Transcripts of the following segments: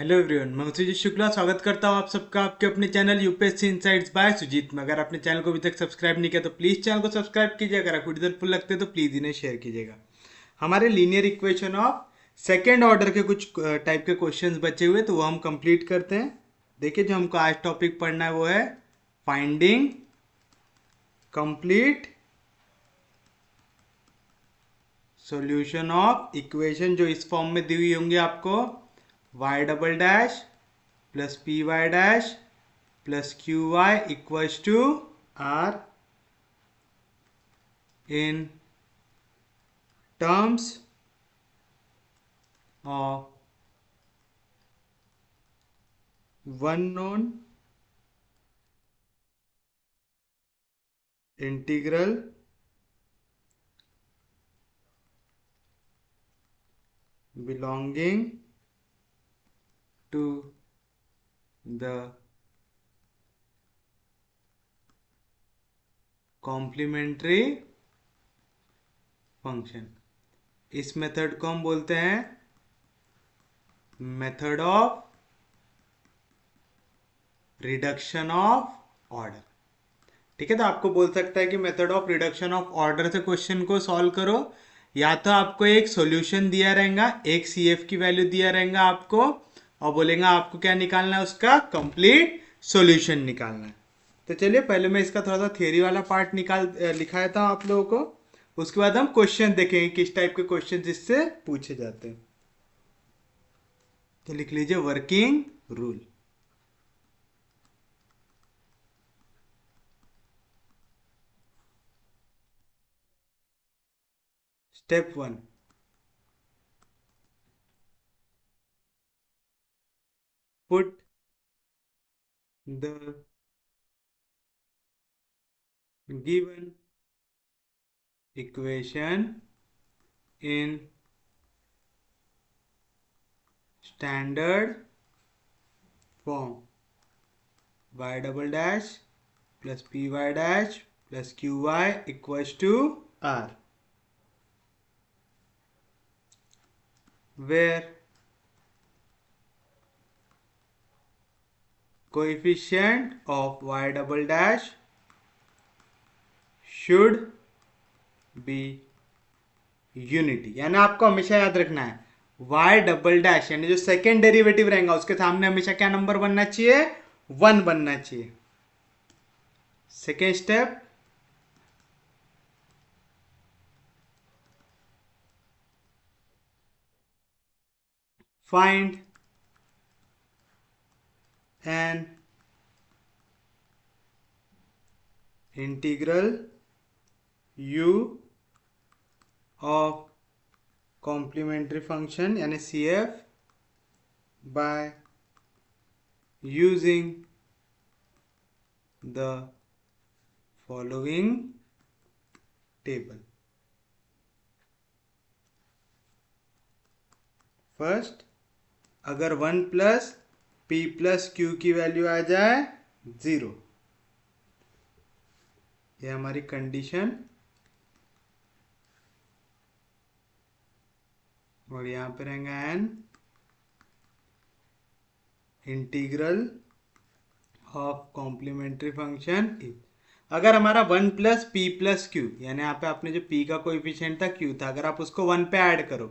Hello everyone, मैं सुजीत शुक्ला स्वागत करता हूं आप सबका आपके अपने channel UPSC insights by Sujeet में। अगर आपने चैनल को अभी तक सब्सक्राइब नहीं किया तो प्लीज़ चैनल को सब्सक्राइब कीजिए। अगर आपको रिजल्ट फुल लगते हैं तो प्लीज़ इन्हें शेयर कीजिएगा। हमारे linear equation of second order के कुछ टाइप के क्वेश्चंस बचे हुए तो वो हम कंप्लीट करते हैं। देखिए, जो हमको आज टॉपिक पढ़ना है वो है finding complete solution of equation, जो इस फॉर्म में दी हुई होंगी आपको। Y double dash plus p y dash plus q y equals to r in terms of one known integral belonging to the complementary function। इस मेथड को हम बोलते हैं method of reduction of order. ठीक है, तो आपको बोल सकता है कि method of reduction of order से क्वेश्चन को सॉल्व करो। या तो आपको एक सॉल्यूशन दिया रहेगा, एक सीएफ की वैल्यू दिया रहेगा आपको, और बोलेगा आपको क्या निकालना है, उसका कंप्लीट सॉल्यूशन निकालना है। तो चलिए, पहले मैं इसका थोड़ा सा थियरी वाला पार्ट लिखाया था आप लोगों को। उसके बाद हम क्वेश्चन देखेंगे किस टाइप के क्वेश्चन इससे पूछे जाते हैं। तो लिख लीजिए working rule. Step 1, put the given equation in standard form। y double dash plus py dash plus qy equals to r, where coefficient of y double dash should be unity. यानी आपको हमेशा याद रखना है y डबल डैश यानी जो second derivative रहेगा उसके सामने हमेशा क्या नंबर बनना चाहिए, 1 बनना चाहिए। Second step, find an integral u of complementary function यानी CF by using the following table। First, अगर 1 प्लस पी प्लस क्यू की वैल्यू आ जाए 0, ये हमारी कंडीशन, और यहां पे रहेगा an integral of complementary function. अगर हमारा 1 प्लस पी प्लस क्यू यानी यहाँ पे आपने जो p का कोएफिशिएंट था q था, अगर आप उसको 1 पे ऐड करो,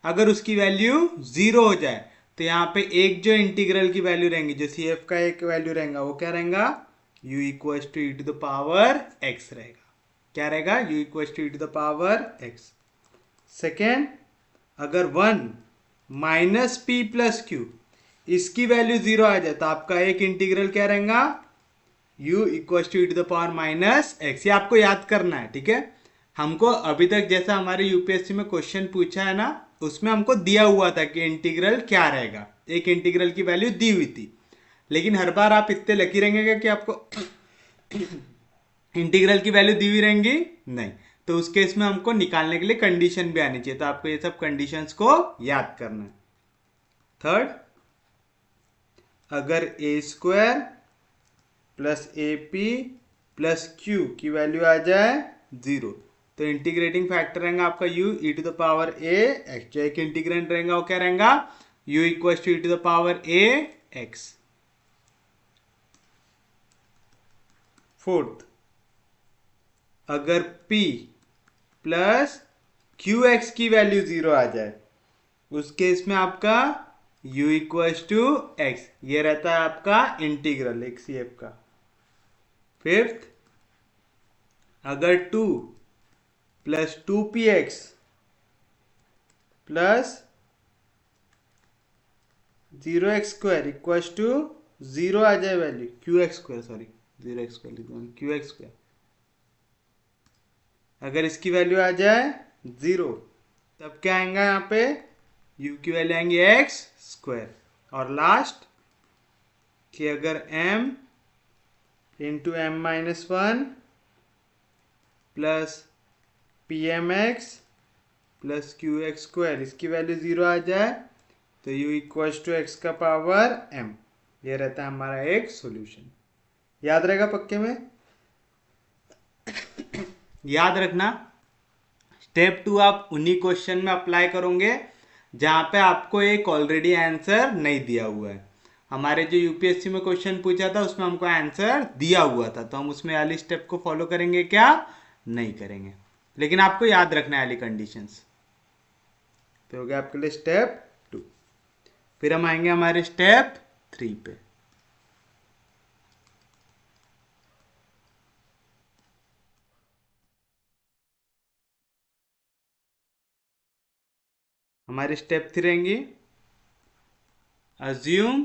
अगर उसकी वैल्यू 0 हो जाए तो यहाँ पे एक जो इंटीग्रल की वैल्यू रहेंगी, जो CF का एक वैल्यू रहेगा, वो क्या रहेगा, u equals to e to the power x रहेगा। क्या रहेगा, u equals to e to the power x। Second, अगर 1 माइनस पी प्लस क्यू इसकी वैल्यू 0 आ जाए तो आपका एक इंटीग्रल क्या रहेगा, u equals to e to the power minus x। ये आपको याद करना है, ठीक है। हमको अभी तक जैसा हमारे यूपीएससी में क्वेश्चन पूछा है ना, उसमें हमको दिया हुआ था कि इंटीग्रल क्या रहेगा, एक इंटीग्रल की वैल्यू दी हुई थी। लेकिन हर बार आप इतने लकी रहेंगे कि आपको इंटीग्रल की वैल्यू दी हुई रहेंगी नहीं, तो उस केस में हमको निकालने के लिए कंडीशन भी आनी चाहिए। तो आपको ये सब कंडीशंस को याद करना है। थर्ड, अगर A square plus A P plus Q की वैल्यू आ जाए 0, तो इंटीग्रेटिंग फैक्टर रहेगा आपका u e to the power a x। जो एक इंटीग्रेंट रहेगा वो क्या रहेगा, u equal to e to the power a x। Fourth, अगर p प्लस क्यू एक्स की वैल्यू 0 आ जाए, उस केस में आपका u इक्वल टू एक्स, ये रहता है आपका इंटीग्रल एक सी एफ का। फिफ्थ, अगर 2 plus 2px plus 0x² equal to 0 आ जाए value, QX², sorry 0x², QX², अगर इसकी वैल्यू आ जाए 0, तब क्या आएगा यहाँ पे, u की वैल्यू आएंगी x²। और लास्ट, कि अगर m into m-1 plus pmx plus QX² इसकी वैल्यू 0 आ जाए, तो u इक्वल टू एक्स का पावर m। ये रहता है हमारा एक सॉल्यूशन। याद रहेगा पक्के में? याद रखना, स्टेप 2 आप उन्हीं क्वेश्चन में अप्लाई करोगे जहां पे आपको एक ऑलरेडी आंसर नहीं दिया हुआ है। हमारे जो यूपीएससी में क्वेश्चन पूछा था उसमें हमको आंसर दिया हुआ था, तो हम उसमें वाली स्टेप को फॉलो करेंगे क्या? नहीं करेंगे। लेकिन आपको याद रखना है वाली कंडीशंस। तो हो गया आपके लिए स्टेप 2। फिर हम आएंगे हमारे स्टेप 3 पे। हमारी स्टेप 3 रहेंगी, assume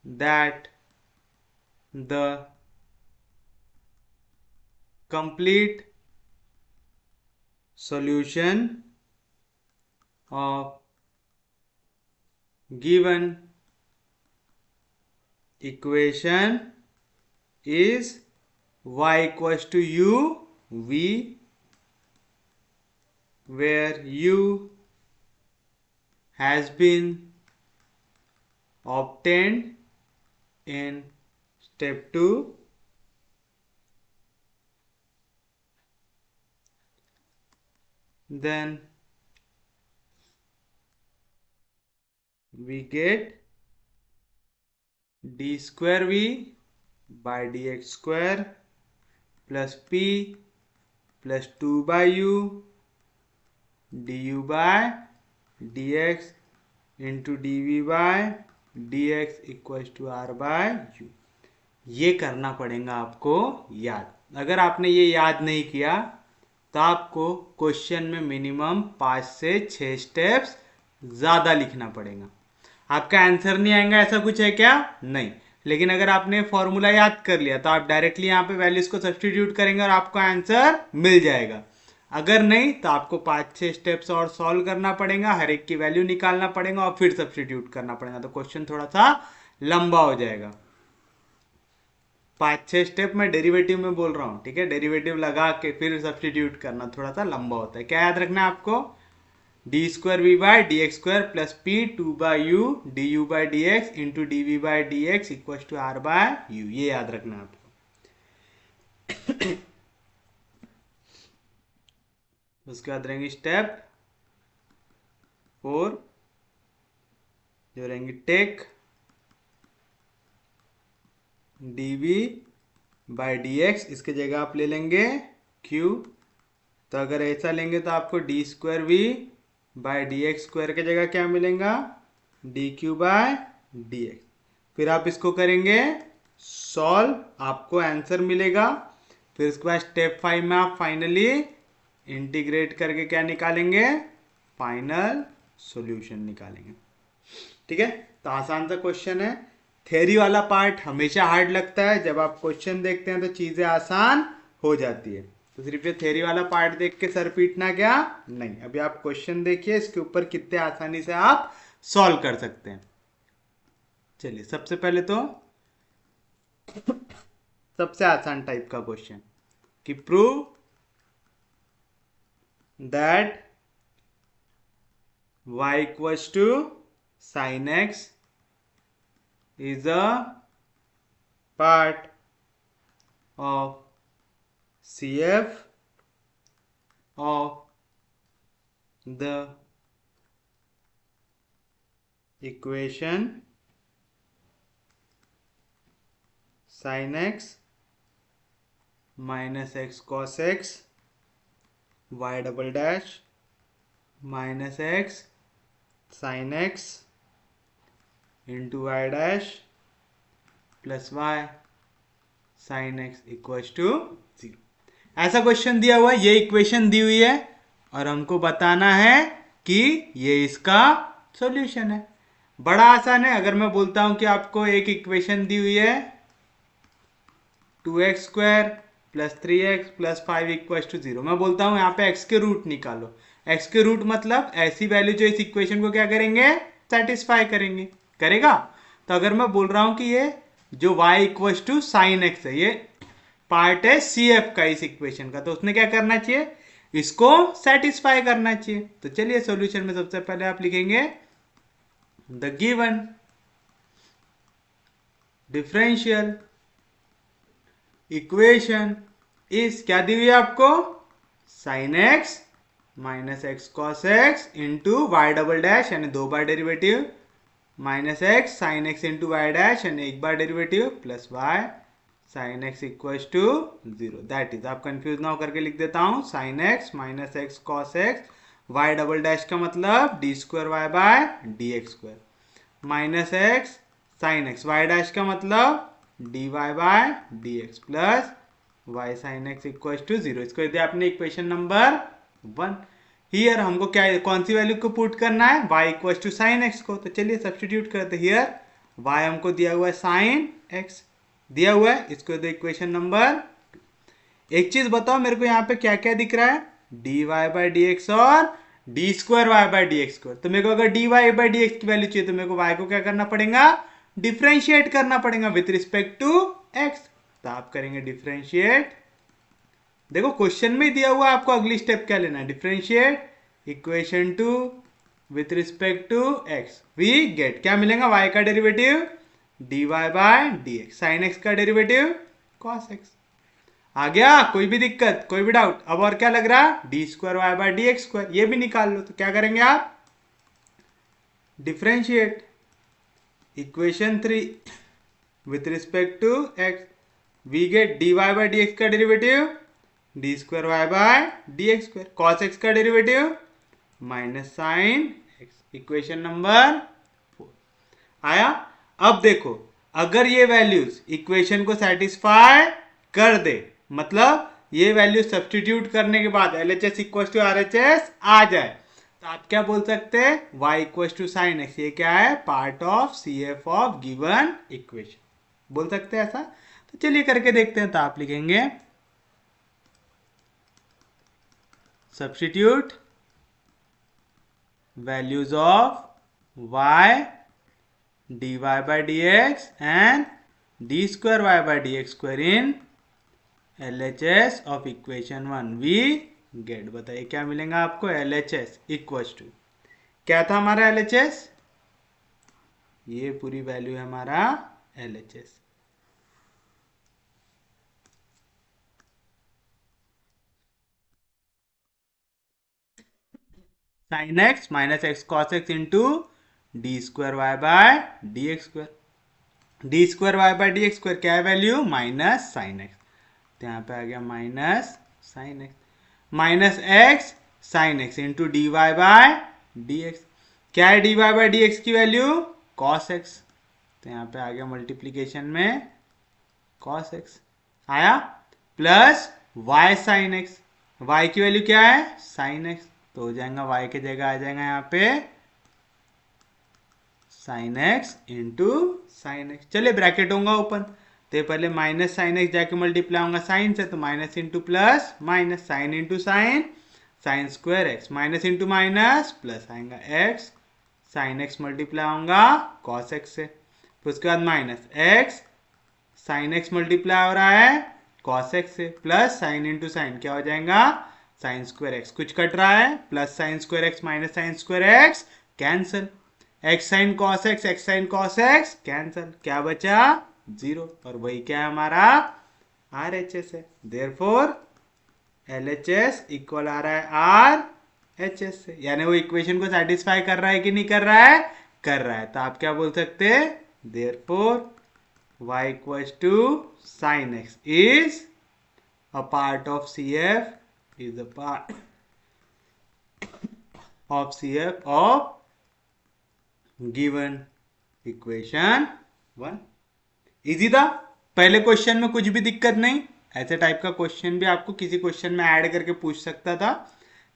that the complete solution of given equation is y equals to u v, where u has been obtained in step 2, then we get d square v by dx square plus p plus 2 by u du by dx into d by dx equal to r by u। ये करना पड़ेगा आपको याद। अगर आपने ये याद नहीं किया तो आपको क्वेश्चन में मिनिमम 5 से 6 स्टेप्स ज़्यादा लिखना पड़ेगा। आपका आंसर नहीं आएगा ऐसा कुछ है क्या? नहीं। लेकिन अगर आपने फॉर्मूला याद कर लिया तो आप डायरेक्टली यहाँ पे वैल्यूज को सब्सटीट्यूट करेंगे और आपको आंसर मिल जाएगा। अगर नहीं तो आपको 5-6 स्टेप्स और सॉल्व करना पड़ेगा, हर एक की वैल्यू निकालना पड़ेगा और फिर सब्सटीट्यूट करना पड़ेगा, तो क्वेश्चन थोड़ा सा लंबा हो जाएगा। 5-6 स्टेप मैं डेरिवेटिव में बोल रहा हूँ, ठीक है? डेरिवेटिव लगा के फिर सब्सटीट्यूट करना थोड़ा सा लंबा होता है। क्या याद रखना है आपको? D square v by D x square plus p 2 by u d u by D x into d v by D x equal to r by u. ये याद रखना है आपको। उसके बाद रहेंगे स्टेप 4, जो रहेंगे take d v by D x, इसके जगह आप ले लेंगे क्यू। तो अगर ऐसा लेंगे तो आपको d square v by D x square के जगह क्या मिलेगा? D q by D x. फिर आप इसको करेंगे सॉल्व, आपको आंसर मिलेगा। फिर उसके बाद स्टेप 5 में आप फाइनली इंटीग्रेट करके क्या निकालेंगे? फाइनल सॉल्यूशन निकालेंगे। ठीक है? तो आसान सा क्वेश्चन है। थ्योरी वाला पार्ट हमेशा हार्ड लगता है, जब आप क्वेश्चन देखते हैं तो चीजें आसान हो जाती है। तो सिर्फ ये थ्योरी वाला पार्ट देख के सर पीटना क्या नहीं। अभी आप क्वेश्चन देखिए, इसके ऊपर कितने आसानी से आप सॉल्व कर सकते हैं। चलिए, सबसे पहले तो सबसे आसान टाइप का क्वेश्चन कि प्रूव दैट y इक्वल्स टू sin x is a part of CF of the equation sine x minus x cos x Y double dash minus x sine x into Y dash plus Y sine x equals to 0। ऐसा question दिया हुआ है, ये equation दी हुई है और हमको बताना है कि ये इसका सॉल्यूशन है। बड़ा आसान है। अगर मैं बोलता हूं कि आपको एक इक्वेशन दी हुई है 2x square plus 3x plus 5 equal to 0, मैं बोलता हूं यहाँ पे x के रूट निकालो। x के रूट मतलब ऐसी वैल्यू जो इस इक्वेशन को क्या करेंगे, सेटिस्फाई करेंगे, करेगा। तो अगर मैं बोल रहा हूं कि ये जो y equal to sine x है, ये पार्ट है CF का इस इक्वेशन का, तो उसने क्या करना चाहिए, इसको सेटिस्फाई करना चाहिए। तो चलिए सॉल्यूशन में सबसे पहले आप लिखेंगे द गिवन डिफरेंशियल इक्वेशन इस, क्या दी हुई है आपको, sine x minus x cos x into Y double dash यानी 2 बार derivative minus x sine x into Y dash यानी 1 बार derivative plus Y sine x equal to 0। That is, आप कंफ्यूज ना होकर के लिख देता हूं, sine x minus x cos x Y double dash का मतलब D square Y by D x square minus x sine x Y dash का मतलब d y by D x plus Y sine x equal to 0। इसको यदि आपने equation number 1। Here हमको क्या, कौन सी वैल्यू को पुट करना है, y equal to sine x को। तो चलिए सब्स्टिट्यूट करते हैं। हियर y हमको दिया हुआ है साइन एक्स दिया हुआ है, इसको दो इक्वेशन नंबर। एक चीज बताओ मेरे को यहाँ पे क्या क्या दिख रहा है, D Y by D X और D square Y by D x square. तो मेरे को अगर D Y by D x की वैल्यू चाहिए तो मेरे को वाई को क्या करना पड़ेगा, डिफ्रेंशिएट करना पड़ेगा विथ रिस्पेक्ट टू एक्स। तो आप करेंगे डिफ्रेंशिएट, देखो क्वेश्चन में दिया हुआ आपको अगली स्टेप क्या लेना है, differentiate equation two with respect to x. We get क्या मिलेगा, y का derivative dy by dx, sine x का डेरिवेटिव cos x। आ गया, कोई भी दिक्कत, कोई भी डाउट। अब और क्या लग रहा, D square Y by D x square, ये भी निकाल लो। तो क्या करेंगे आप, differentiate equation 3 with respect to x, we get dy by dx का derivative D square Y by D x square, cos x का derivative minus sine X, equation number 4 आया। अब देखो अगर ये वैल्यूज इक्वेशन को सेटिस्फाई कर दे, मतलब ये वैल्यू सब्स्टिट्यूट करने के बाद LHS इक्वल टू RHS आ जाए, तो आप क्या बोल सकते हैं, y equal to sine x, ये क्या है, part of CF of given equation, बोल सकते हैं ऐसा। तो चलिए करके देखते हैं। तो आप लिखेंगे substitute values of y dy by dx and d square y by dx square in LHS of equation 1 we get। बताइए क्या मिलेगा आपको, LHS इक्वल टू, क्या था हमारा LHS, ये पूरी वैल्यू है हमारा LHS। Sine x minus x cos x into d square Y by D x square, d square Y by D x square क्या है वैल्यू, माइनस साइन एक्स। तो यहाँ पे आ गया minus sine x, minus x sine x into d y by D x, क्या है D y by D x की वैल्यू, कॉस एक्स। तो यहाँ पे आ गया मल्टीप्लीकेशन में कॉस एक्स आया, plus Y sine x, y की वैल्यू क्या है, साइन एक्स। तो हो जाएगा y के जगह आ जाएगा यहाँ पे sine x into sine x. चलिए ब्रैकेट होगा ओपन, तो पहले माइनस साइन एक्स जाके मल्टीप्लाई होगा साइन से, तो minus into plus minus, sine into sine, sign square x, minus into minus plus आएगा एक्स, साइन एक्स मल्टीप्लाई होगा कॉस एक्स से, फिर उसके बाद minus x sine x multiply हो रहा है कॉस एक्स से, प्लस साइन इंटू साइन क्या हो जाएगा, साइन स्क्वायर एक्स, कुछ कट रहा है, plus sign square x minus sign square x cancel, x sine cos x cancel, क्या बचा 0, और वही क्या है हमारा RHS है। देयरफॉर LHS इक्वल आ रहा है RHS से, यानी वो इक्वेशन को सेटिस्फाई कर रहा है कि नहीं कर रहा है, कर रहा है, तो आप क्या बोल सकते हैं, therefore y equals to sine x is a part of CF, is a part of CF of given equation 1। Easy था, पहले क्वेश्चन में कुछ भी दिक्कत नहीं। ऐसे टाइप का क्वेश्चन भी आपको किसी क्वेश्चन में ऐड करके पूछ सकता था,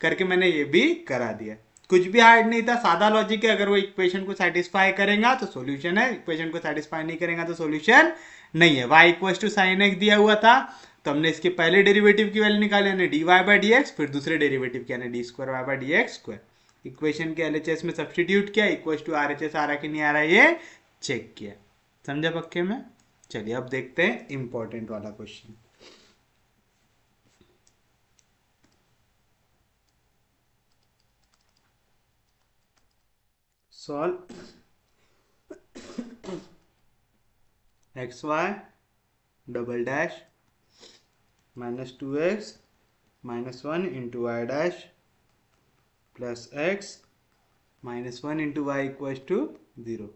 करके मैंने ये भी करा दिया। कुछ भी हार्ड नहीं था, सादा लॉजिक है। अगर वो इक्वेशन को सेटिस्फाई करेगा तो सॉल्यूशन है, इक्वेशन को सेटिस्फाई नहीं करेगा तो सॉल्यूशन नहीं है। y equal to sine x दिया हुआ था, तो हमने इसके पहले डेरिवेटिव की वैल्यू निकाली, यानी d Y by D x, फिर दूसरे डेरिवेटिव की यानी d square Y by D x square. Equation के एलएचएस में सब्सटीट्यूट किया, इक्वल टू आरएचएस आ रहा कि नहीं आ रहा ये चेक किया। समझा पक्के में? चलिए अब देखते हैं इंपॉर्टेंट वाला question. Solve x Y double dash minus 2x minus 1 into Y dash plus x minus 1 into Y equal to 0।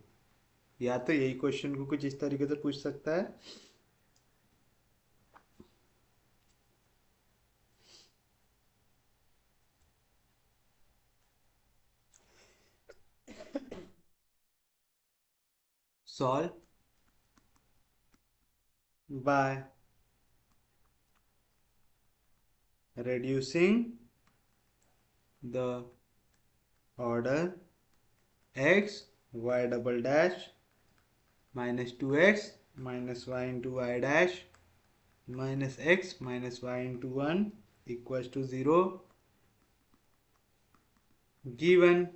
या तो यही क्वेश्चन को कुछ इस तरीके से पूछ सकता है, solve by reducing the order x y double dash minus 2x minus y into y dash minus x minus y into 1 equals to 0, given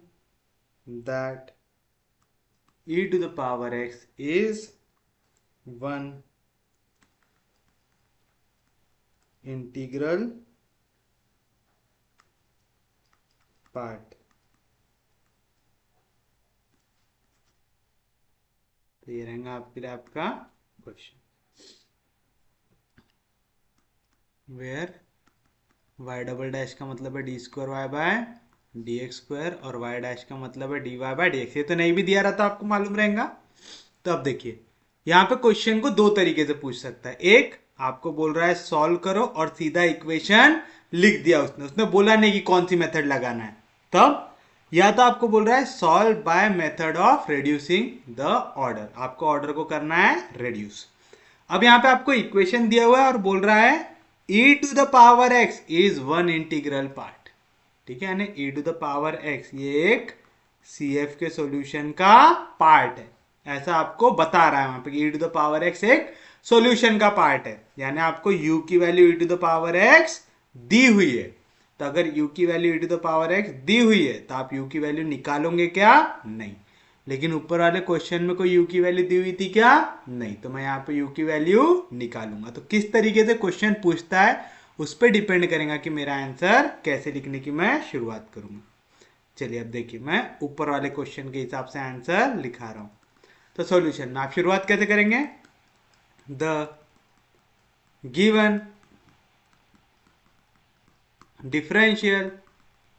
that e to the power x is 1 integral part। तो ये रहेगा आपके लिए आपका question, where y double dash का मतलब है d square Y by D x square और y डैश का मतलब है D y by D x. ये तो नहीं भी दिया रहा था, आपको मालूम रहेगा। तो अब देखिए, यहाँ पे क्वेश्चन को दो तरीके से पूछ सकता है। एक, आपको बोल रहा है सॉल्व करो और सीधा इक्वेशन लिख दिया उसने बोला नहीं कि कौन सी मेथड लगाना है। तब या तो आपको बोल रहा है solve by method of reducing the order, आपको ऑर्डर को करना है रिड्यूस। अब यहाँ पे आपको इक्वेशन दिया हुआ है और बोल रहा है e to the power x is 1 integral part. ठीक है, यानी e to the power x ये एक CF के सॉल्यूशन का पार्ट है, ऐसा आपको बता रहा है वहां पे। e to the power x एक सॉल्यूशन का पार्ट है, यानी आपको u की value e to the power x दी हुई है। तो अगर u की value e to the power x दी हुई है तो आप u की वैल्यू निकालोगे क्या? नहीं। लेकिन ऊपर वाले क्वेश्चन में कोई u की वैल्यू दी हुई थी क्या? नहीं। तो मैं यहाँ पे u की वैल्यू निकालूंगा। तो किस तरीके से क्वेश्चन पूछता है उस पर डिपेंड करेगा कि मेरा आंसर कैसे लिखने की मैं शुरुआत करूंगा। चलिए अब देखिए, मैं ऊपर वाले क्वेश्चन के हिसाब से आंसर लिखा रहा हूं। तो सॉल्यूशन में आप शुरुआत कैसे करेंगे? The given differential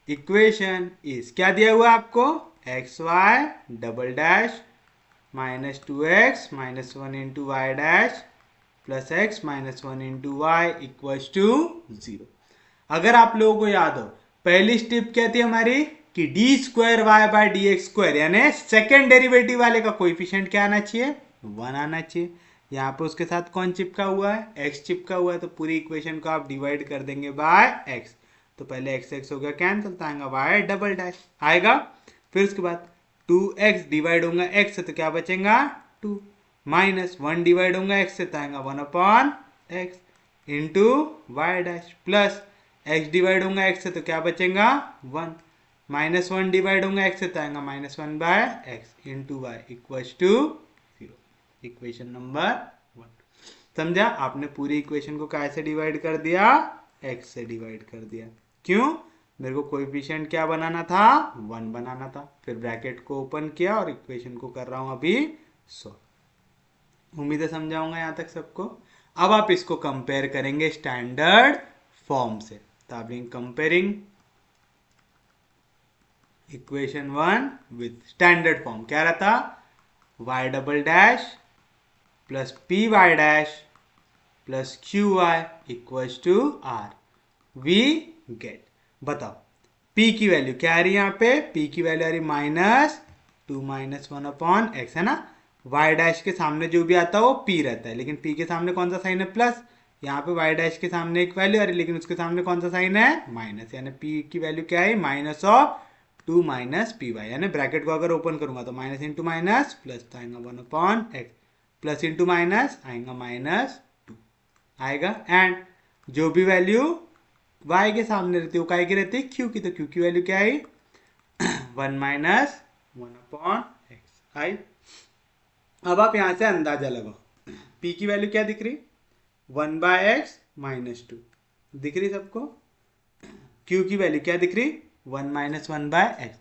equation is, क्या दिया हुआ आपको? X Y double dash minus 2x minus 1 into Y dash plus x minus 1 into y equals to 0। अगर आप लोगों को याद हो, पहली स्टेप क्या थी हमारी कि d square Y by D x square, यानी सेकेंड डेरिवेटिव वाले का कोएफिशिएंट क्या आना चाहिए? 1 आना चाहिए। यहाँ पे उसके साथ कौन चिपका हुआ है? x चिपका हुआ है। तो पूरी इक्वेशन को आप डिवाइड कर देंगे बाय x। तो पहले x x हो गया कैंसिल, तो आएगा y डबल डैश आएगा। फिर उसके बाद 2x डिवाइड होगा x से तो क्या बचेगा? 2 माइनस 1 डिवाइड होगा x से तो आएगा 1 upon x into Y dash plus x divide होगा x से तो क्या बचेगा? 1 माइनस 1 डिवाइड होगा x से तो आएगा minus 1 by x into y equals to 0। Equation number 1। समझा? आपने पूरी इक्वेशन को कैसे डिवाइड कर दिया? x से डिवाइड कर दिया। क्यों? मेरे को कोएफिशिएंट क्या बनाना था? 1 बनाना था। फिर ब्रैकेट को ओपन किया और इक्वेशन को कर रहा हूं अभी सॉल्व। उम्मीद है समझाऊंगा यहां तक सबको। अब आप इसको कंपेयर करेंगे स्टैंडर्ड फॉर्म से। तो आप comparing equation 1 with standard form क्या रहता, y double dash plus p y dash plus q y equals to r. We get, बताओ p की वैल्यू क्या आ रही है यहाँ पे, p की वैल्यू आ रही -2 - 1/x है ना। y डैश के सामने जो भी आता है वो p रहता है, लेकिन p के सामने कौन सा साइन है, प्लस। यहाँ पे y डैश के सामने एक वैल्यू आ रही है, लेकिन उसके सामने कौन सा साइन है, माइनस, यानी p की वैल्यू क्या है, -2 - py, यानी ब्रैकेट को अगर ओपन करूंगा तो माइनस इंटू माइनस प्लस तो आएगा 1/x, प्लस इंटू माइनस आएगा -2 आएगा। एंड जो भी वैल्यू y के सामने रहती है वो काय की रहती है, q की, तो q की वैल्यू क्या है 1 - 1/x आई। अब आप यहां से अंदाजा लगाओ, p की वैल्यू क्या दिख रही, 1/x -2 दिख रही सबको, q की वैल्यू क्या दिख रही 1 - 1/x।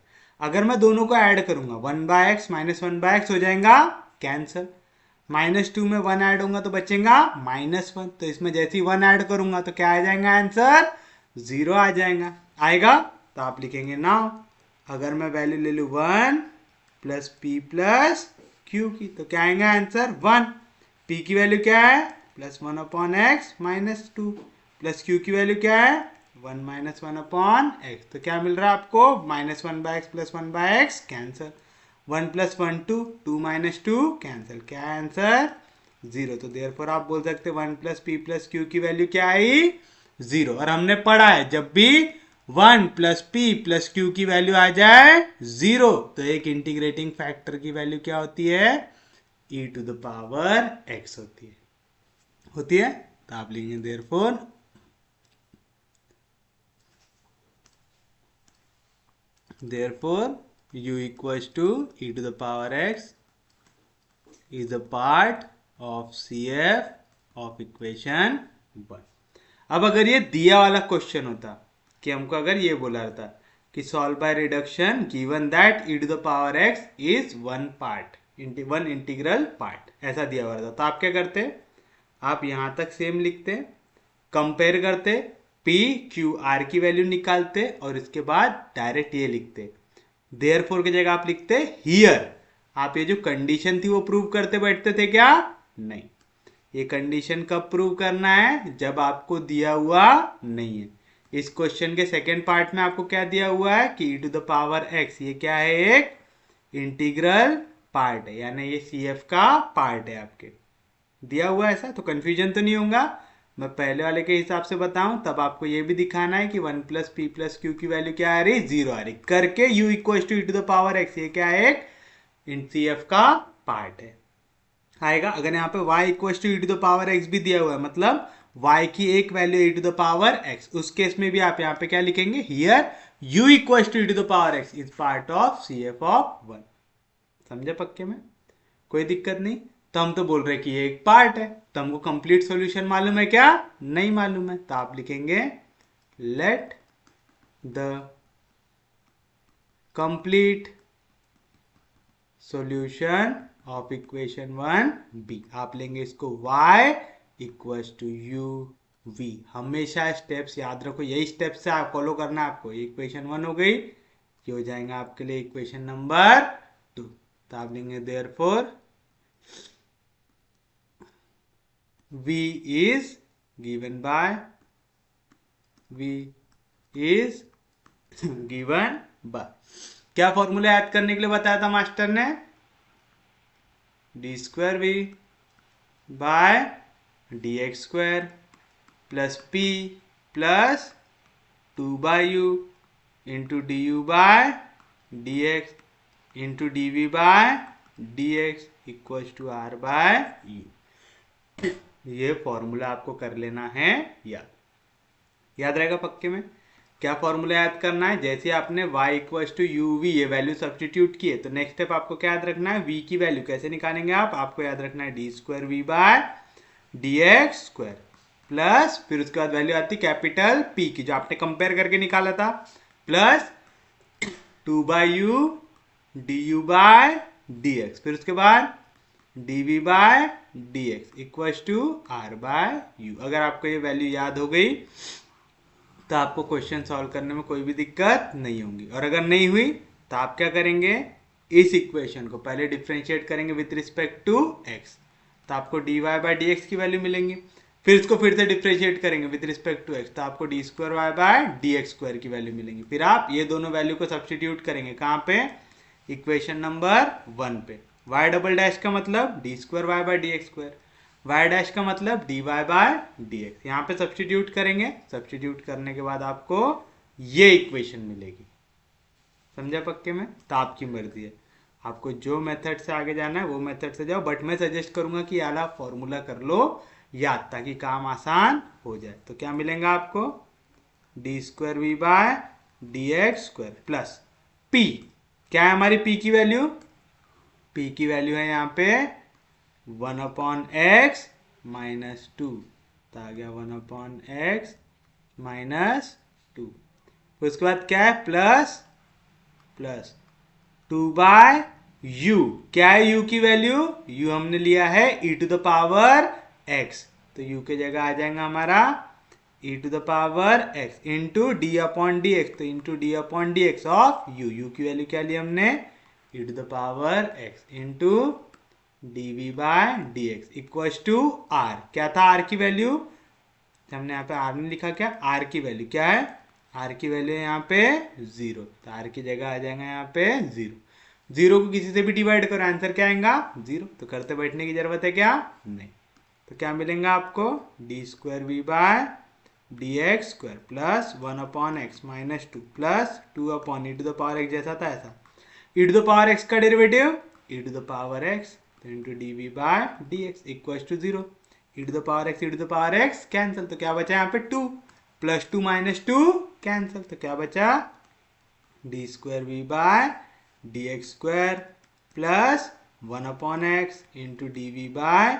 अगर मैं दोनों को ऐड करूंगा 1/x - 1/x हो जाएगा कैंसल, -2 में 1 ऐड होगा तो बचेगा -1, तो इसमें जैसे ही 1 ऐड करूंगा तो क्या आ जाएगा आंसर, 0 आ जाएगा, आएगा। तो आप लिखेंगे नाउ, अगर मैं वैल्यू ले लूं 1 प्लस p प्लस q की, तो क्या आएगा आंसर 1। p की वैल्यू क्या है +1/x -2, प्लस q की वैल्यू क्या है 1 - 1/x, तो क्या मिल रहा है आपको -1/x plus 1/x cancel, 1 + 1 2, 2 - 2 cancel, क्या है आंसर 0। तो देयरफॉर आप बोल सकते 1 + p + q की वैल्यू क्या आई 0। और हमने पढ़ा है जब भी 1 + p + q की वैल्यू आ जाए 0 तो एक इंटीग्रेटिंग फैक्टर की वैल्यू क्या होती है, e⁻x होती है। तो आप लिखेंगे therefore u = e⁻x is a part of CF of equation 1। अब अगर ये दिया वाला क्वेश्चन होता कि हमको अगर ये बोला रहता कि solve by reduction given that e⁻x is one integral part, ऐसा दिया हुआ रहता तो आप क्या करते, आप यहां तक सेम लिखते, कंपेयर करते, p q r की वैल्यू निकालते और इसके बाद डायरेक्ट ये लिखते, देयरफॉर की जगह आप लिखते हियर। आप ये जो कंडीशन थी वो प्रूव करते बैठते थे क्या, नहीं, ये कंडीशन कब प्रूव करना है, जब आपको दिया हुआ नहीं है। इस क्वेश्चन के सेकंड पार्ट में आपको क्या दिया हुआ है कि e⁻x, ये क्या है, एक इंटीग्रल पार्ट है, यानी ये CF का पार्ट है, आपके दिया हुआ ऐसा, तो कंफ्यूजन तो नहीं होगा। मैं पहले वाले के हिसाब से बताऊं तब आपको ये भी दिखाना है कि 1 + p + q की वैल्यू क्या आ रही, 0 आ रही, करके u = e⁻x, ये क्या है, एक CF का पार्ट है, आएगा। अगर यहाँ पे y = e⁻x भी दिया हुआ है, मतलब y की एक वैल्यू e⁻x, उस केस में भी आप यहाँ पे क्या लिखेंगे, here u = e⁻x is part of CF of 1। समझे पक्के में, कोई दिक्कत नहीं। तो हम तो बोल रहे कि ये एक पार्ट है, तो हमको कंप्लीट सॉल्यूशन मालूम है क्या, नहीं मालूम है, तो आप लिखेंगे let the complete solution of equation 1 be. आप लेंगे इसको y = uv। हमेशा स्टेप्स याद रखो, यही स्टेप्स से आप फॉलो करना है आपको। इक्वेशन 1 हो गई, ये हो जाएगा आपके लिए इक्वेशन नंबर 2। तो आप लेंगे therefore v is given by क्या फॉर्मूला याद करने के लिए बताया था मास्टर ने, d²v by dx² plus p plus 2/u into du by dx into dv by dx = r/u। ये फॉर्मूला आपको कर लेना है याद रहेगा पक्के में। क्या फॉर्मूला याद करना है, जैसे आपने y = uv ये वैल्यू सब्स्टिट्यूट किए, तो नेक्स्ट स्टेप आपको क्या याद रखना है, v की वैल्यू कैसे निकालेंगे आपको याद रखना है d²v बाय dx² प्लस, फिर उसके बाद वैल्यू आती कैपिटल P की जो आपने कंपेयर करके निकाला था, plus 2/u du by dx, फिर उसके बाद dv बाय dx = r/u। अगर आपको ये वैल्यू याद हो गई तो आपको क्वेश्चन सॉल्व करने में कोई भी दिक्कत नहीं होगी, और अगर नहीं हुई तो आप क्या करेंगे, इस इक्वेशन को पहले डिफ्रेंशिएट करेंगे विथ रिस्पेक्ट टू एक्स, तो आपको dy बाई डी एक्स की वैल्यू मिलेंगी। फिर इसको फिर से डिफ्रेंशिएट करेंगे विथ रिस्पेक्ट टू एक्स, तो आपको d square Y by D x square की वैल्यू मिलेंगी। फिर आप ये दोनों वैल्यू को सब्सटीट्यूट करेंगे कहाँ पे, इक्वेशन नंबर 1 पे। y डबल डैश का मतलब D square Y by D x square, y dash का मतलब dy बाय डी एक्स। यहाँ पे सब्सटीट्यूट करेंगे, सब्सटीट्यूट करने के बाद आपको ये इक्वेशन मिलेगी। समझा पक्के में? तो आपकी मर्जी है, आपको जो मेथड से आगे जाना है वो मेथड से जाओ, बट मैं सजेस्ट करूंगा कि याला फॉर्मूला कर लो याद, ताकि काम आसान हो जाए। तो क्या मिलेगा आपको, d square v by D x square plus p, क्या है हमारी पी की वैल्यू, पी की वैल्यू है यहाँ पे 1/x माइनस 2, तो आ गया 1/x माइनस 2। उसके बाद क्या है, प्लस प्लस 2 बाय u, क्या है u की वैल्यू, u हमने लिया है e to the power x, तो u के जगह आ जाएगा हमारा e to the power x into D upon D x, तो into D upon D x of u की वैल्यू क्या ली हमने, e to the power x into dv by D x equal to r, क्या था r की value, हमने यहाँ पे r नहीं लिखा, क्या r की वैल्यू क्या है, r की वैल्यू है यहाँ पे 0, तो r की जगह आ जाएगा यहाँ पे 0। 0 को किसी से भी डिवाइड करो, आंसर क्या आएगा 0, तो करते बैठने की जरूरत है क्या, नहीं। तो क्या मिलेगा आपको, d square v by D x square plus 1/x minus 2 plus 2 e to the power x, जैसा था ऐसा, e to the power x का derivative e to the power x, तो into d v by D x equal to 0, e to the power x e to the power x cancel, तो क्या बचा यहाँ पे 2 प्लस 2 माइनस 2 कैंसिल, तो क्या बचा, d square v by D x square plus 1/x into d v by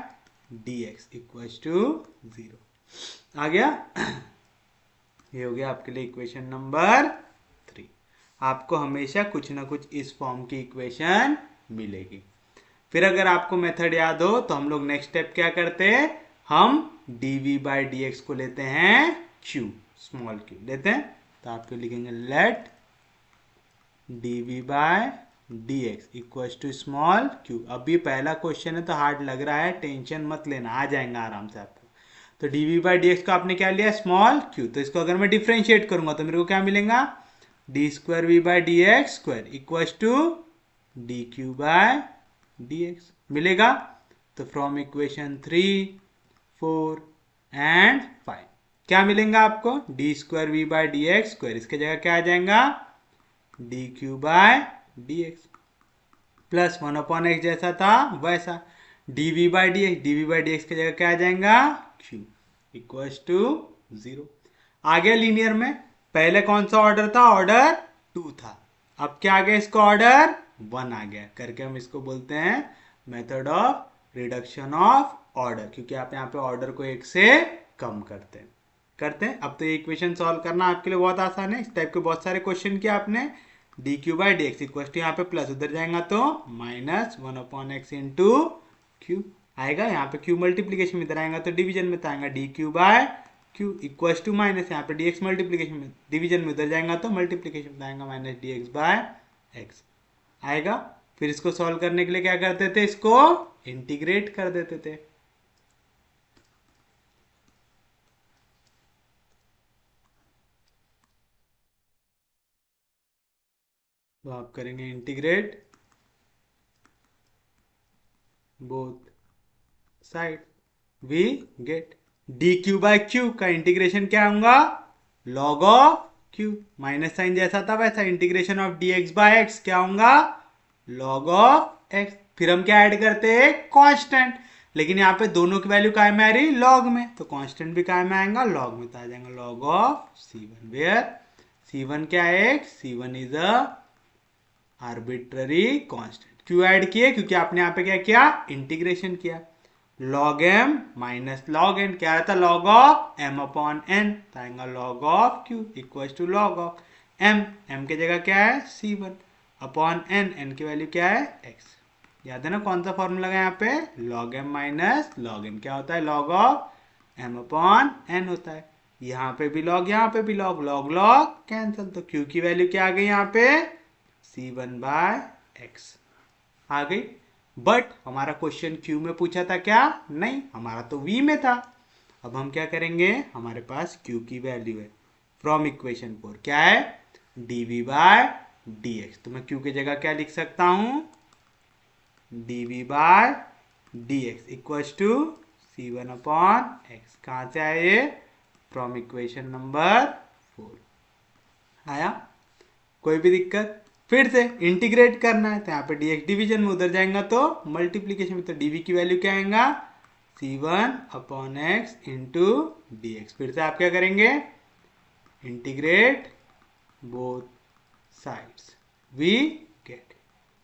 D x equal to 0। आ गया, ये हो गया आपके लिए इक्वेशन नंबर 3। आपको हमेशा कुछ ना कुछ इस फॉर्म की इक्वेशन मिलेगी। फिर अगर आपको मेथड याद हो तो हम लोग नेक्स्ट स्टेप क्या करते हैं, हम dv बाई डी एक्स को लेते हैं q, स्मॉल q लेते हैं, तो आपको लिखेंगे let dv by D x equal to small q। अभी पहला क्वेश्चन है तो हार्ड लग रहा है, टेंशन मत लेना, आ जाएगा आराम से आपको। तो dv बाई डी एक्स को आपने क्या लिया, स्मॉल q, तो इसको अगर मैं डिफ्रेंशिएट करूंगा तो मेरे को क्या मिलेगा, d square v by D x square equal to d q by D x मिलेगा। तो फ्रॉम इक्वेशन 3, 4 एंड 5 क्या मिलेगा आपको, d square v by D x square, इसके जगह क्या आ जाएगा, d q by D x plus 1/x जैसा था वैसा, dv by D x, dv by D x की जगह क्या आ जाएगा, q इक्वल टू 0। आ गया लीनियर में, पहले कौन सा ऑर्डर था, ऑर्डर 2 था, अब क्या आ गया, इसका ऑर्डर 1 आ गया, करके हम इसको बोलते हैं method of reduction of order, क्योंकि आप यहाँ पे ऑर्डर को 1 से कम करते हैं। अब तो ये इक्वेशन सॉल्व करना आपके लिए बहुत आसान है, इस टाइप के बहुत सारे क्वेश्चन किया आपने। D q by D x equal to यहाँ पे प्लस उधर जाएगा तो माइनस 1/x इंटू क्यू आएगा, यहाँ पे क्यू मल्टीप्लीकेशन में इधर आएगा तो डिवीजन में तो आएगा d q by q equal to minus, यहाँ पे डी एक्स मल्टीप्लीकेशन में, डिवीजन में उधर जाएगा तो मल्टीप्लीकेशन में आएगा minus d x by x आएगा। फिर इसको सॉल्व करने के लिए क्या करते थे, इसको इंटीग्रेट कर देते थे। तो आप करेंगे integrate both side, we get d q by q का इंटीग्रेशन क्या होगा, log of q, minus sign जैसा था वैसा, integration of d x by x क्या होगा, लॉग ऑफ एक्स। फिर हम क्या ऐड करते हैं, कांस्टेंट, लेकिन यहाँ पे दोनों की वैल्यू काय में आ रही, लॉग में, तो कांस्टेंट भी काय में आएगा, लॉग में, तो आ जाएगा log of c1, where c1 क्या है, c1 is a arbitrary constant. क्यों ऐड किए, क्योंकि आपने यहाँ पे क्या किया, इंटीग्रेशन किया, log m minus log n, क्या आता log of m upon n, तो आएगा log of q equal to log of m, m की जगह क्या है c1 अपॉन एन, एन की वैल्यू क्या है x। याद है ना कौन सा फॉर्मूला लगा यहाँ पे, log m minus log n क्या होता है, log of m upon n होता है। यहाँ पे भी लॉग, यहाँ पे भी लॉग, लॉग लॉग कैंसिल, तो क्यू की वैल्यू क्या आ गई यहाँ पे c1/x आ गई। बट हमारा क्वेश्चन क्यू में पूछा था क्या? नहीं, हमारा तो v में था। अब हम क्या करेंगे, हमारे पास q की वैल्यू है फ्रॉम इक्वेशन 4, क्या है? dv/dx। तो मैं q की जगह क्या लिख सकता हूं? dv/dx equals to c1/x। कहां से आए ये? फ्रॉम इक्वेशन नंबर 4 आया। कोई भी दिक्कत? फिर से इंटीग्रेट करना है तो यहाँ पे dx डिवीजन में, उधर जाएगा तो मल्टीप्लीकेशन में, तो dv की वैल्यू क्या आएगा? c1/x into dx। फिर से आप क्या करेंगे? Integrate both sides, we get